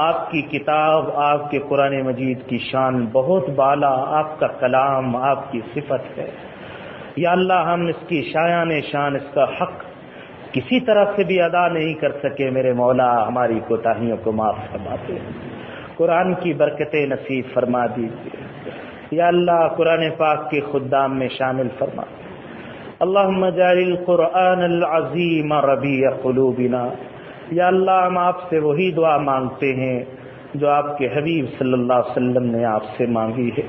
آپ کی کتاب، آپ کے قرآن مجید کی شان بہت بالا، آپ کا کلام آپ کی صفت ہے۔ یا اللہ ہم اس کی شایان شان، اس کا حق کسی طرح سے بھی ادا نہیں کر سکے، میرے مولا ہماری کوتاہیوں کو معاف فرما دے، قرآن کی برکتیں نصیب فرما دیجیے۔ یا اللہ قرآن پاک کے خدام میں شامل فرما۔ اللہم اجعل القرآن العظیم ربیع قلوبنا۔ یا اللہ ہم آپ سے وہی دعا مانگتے ہیں جو آپ کے حبیب صلی اللہ علیہ وسلم نے آپ سے مانگی ہے۔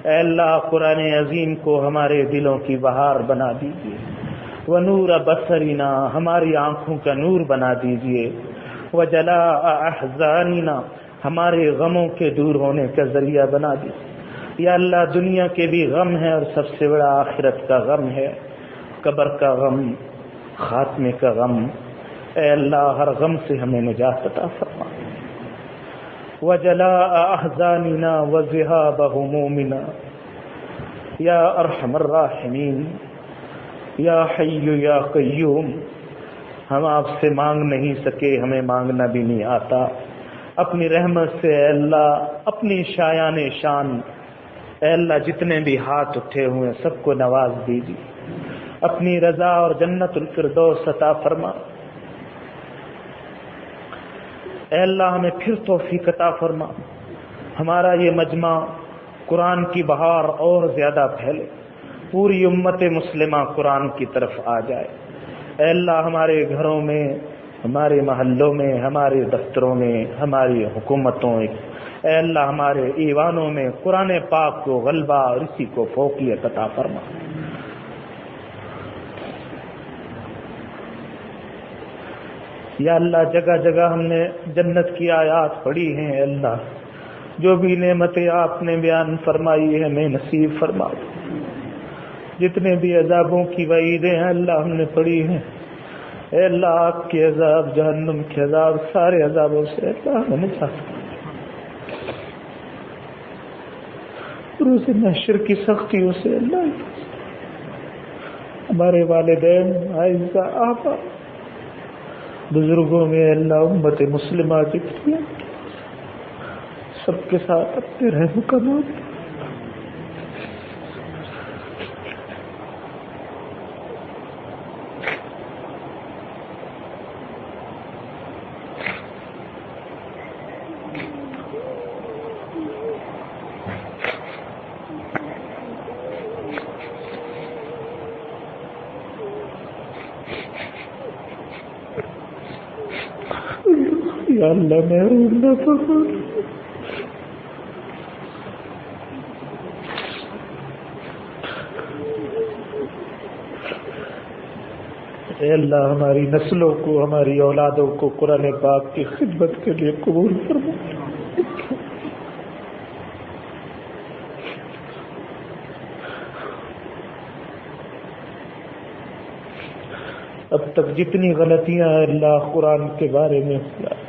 اے اللہ قرآن عظیم کو ہمارے دلوں کی بہار بنا دیجیے، ونور بصرنا ہماری آنکھوں کا نور بنا دیجیے، وجلاء احزاننا ہمارے غموں کے دور ہونے کا ذریعہ بنا دیجیے۔ یا اللہ دنیا کے بھی غم ہے اور سب سے بڑا آخرت کا غم ہے، قبر کا غم، خاتمے کا غم۔ اے اللہ ہر غم سے ہمیں نجات عطا فرما، وجلاء احزاننا وذهاب همومنا یا ارحم الراحمین یا حی یا قیوم۔ ہم آپ سے مانگ نہیں سکے، ہمیں مانگنا بھی نہیں آتا، اپنی رحمت سے اے اللہ اپنی شایان شان اے اللہ جتنے بھی ہاتھ اٹھے ہوئے سب کو نواز دیجیے، اپنی رضا اور جنت الفردوس عطا فرما۔ اے اللہ ہمیں پھر توفیق عطا فرما، ہمارا یہ مجمع قرآن کی بہار اور زیادہ پھیلے، پوری امت مسلمہ قرآن کی طرف آ جائے۔ اے اللہ ہمارے گھروں میں، ہمارے محلوں میں، ہمارے دفتروں میں، ہماری حکومتوں، اے اللہ ہمارے ایوانوں میں قرآن پاک کو غلبہ اور اسی کو فوقیت عطا فرما۔ یا اللہ جگہ جگہ ہم نے جنت کی آیات پڑھی ہیں، اے اللہ جو بھی نعمتیں آپ نے بیان فرمائی ہے ہمیں نصیب فرما دو۔ جتنے بھی عذابوں کی وعیدیں ہیں اللہ ہم نے پڑھی ہیں، اے اللہ آگ کے عذاب، جہنم کے عذاب، سارے عذابوں سے اللہ ہمیں نجات دے۔ روز محشر کی سختیوں سے اللہ ہمارے والدین، اعزاء، آبا، بزرگوں میں اللہ امت مسلمہ جتنی سب کے ساتھ اپنے رحم کا معاملہ۔ یا اللہ محروم نہ فرما۔ اے اللہ ہماری نسلوں کو، ہماری اولادوں کو قرآن پاک کی خدمت کے لیے قبول فرما۔ اب تک جتنی غلطیاں ہیں اللہ قرآن کے بارے میں،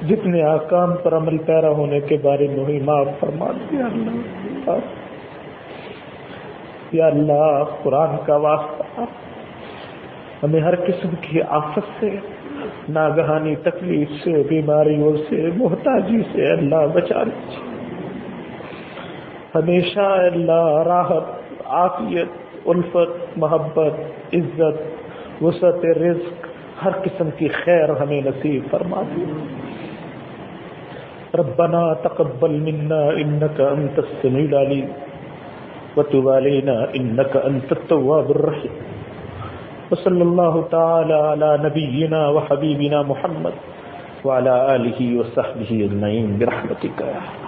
جتنے احکام پر عمل پیرا ہونے کے بارے میں ہوئی، معاف فرما دیا اللہ۔ یا اللہ قرآن کا واسطہ ہمیں ہر قسم کی آفت سے، ناگہانی تکلیف سے، بیماریوں سے، محتاجی سے اللہ بچا لیجیے۔ ہمیشہ اللہ راحت، عافیت، الفت، محبت، عزت، وسعت رزق، ہر قسم کی خیر ہمیں نصیب فرما دے۔ ربنا تقبل منا انك انت السميع العليم وتب علينا انك انت التواب الرحيم، وصلى الله تعالى على نبينا وحبيبنا محمد وعلى آله وصحبه اجمعين برحمتك يا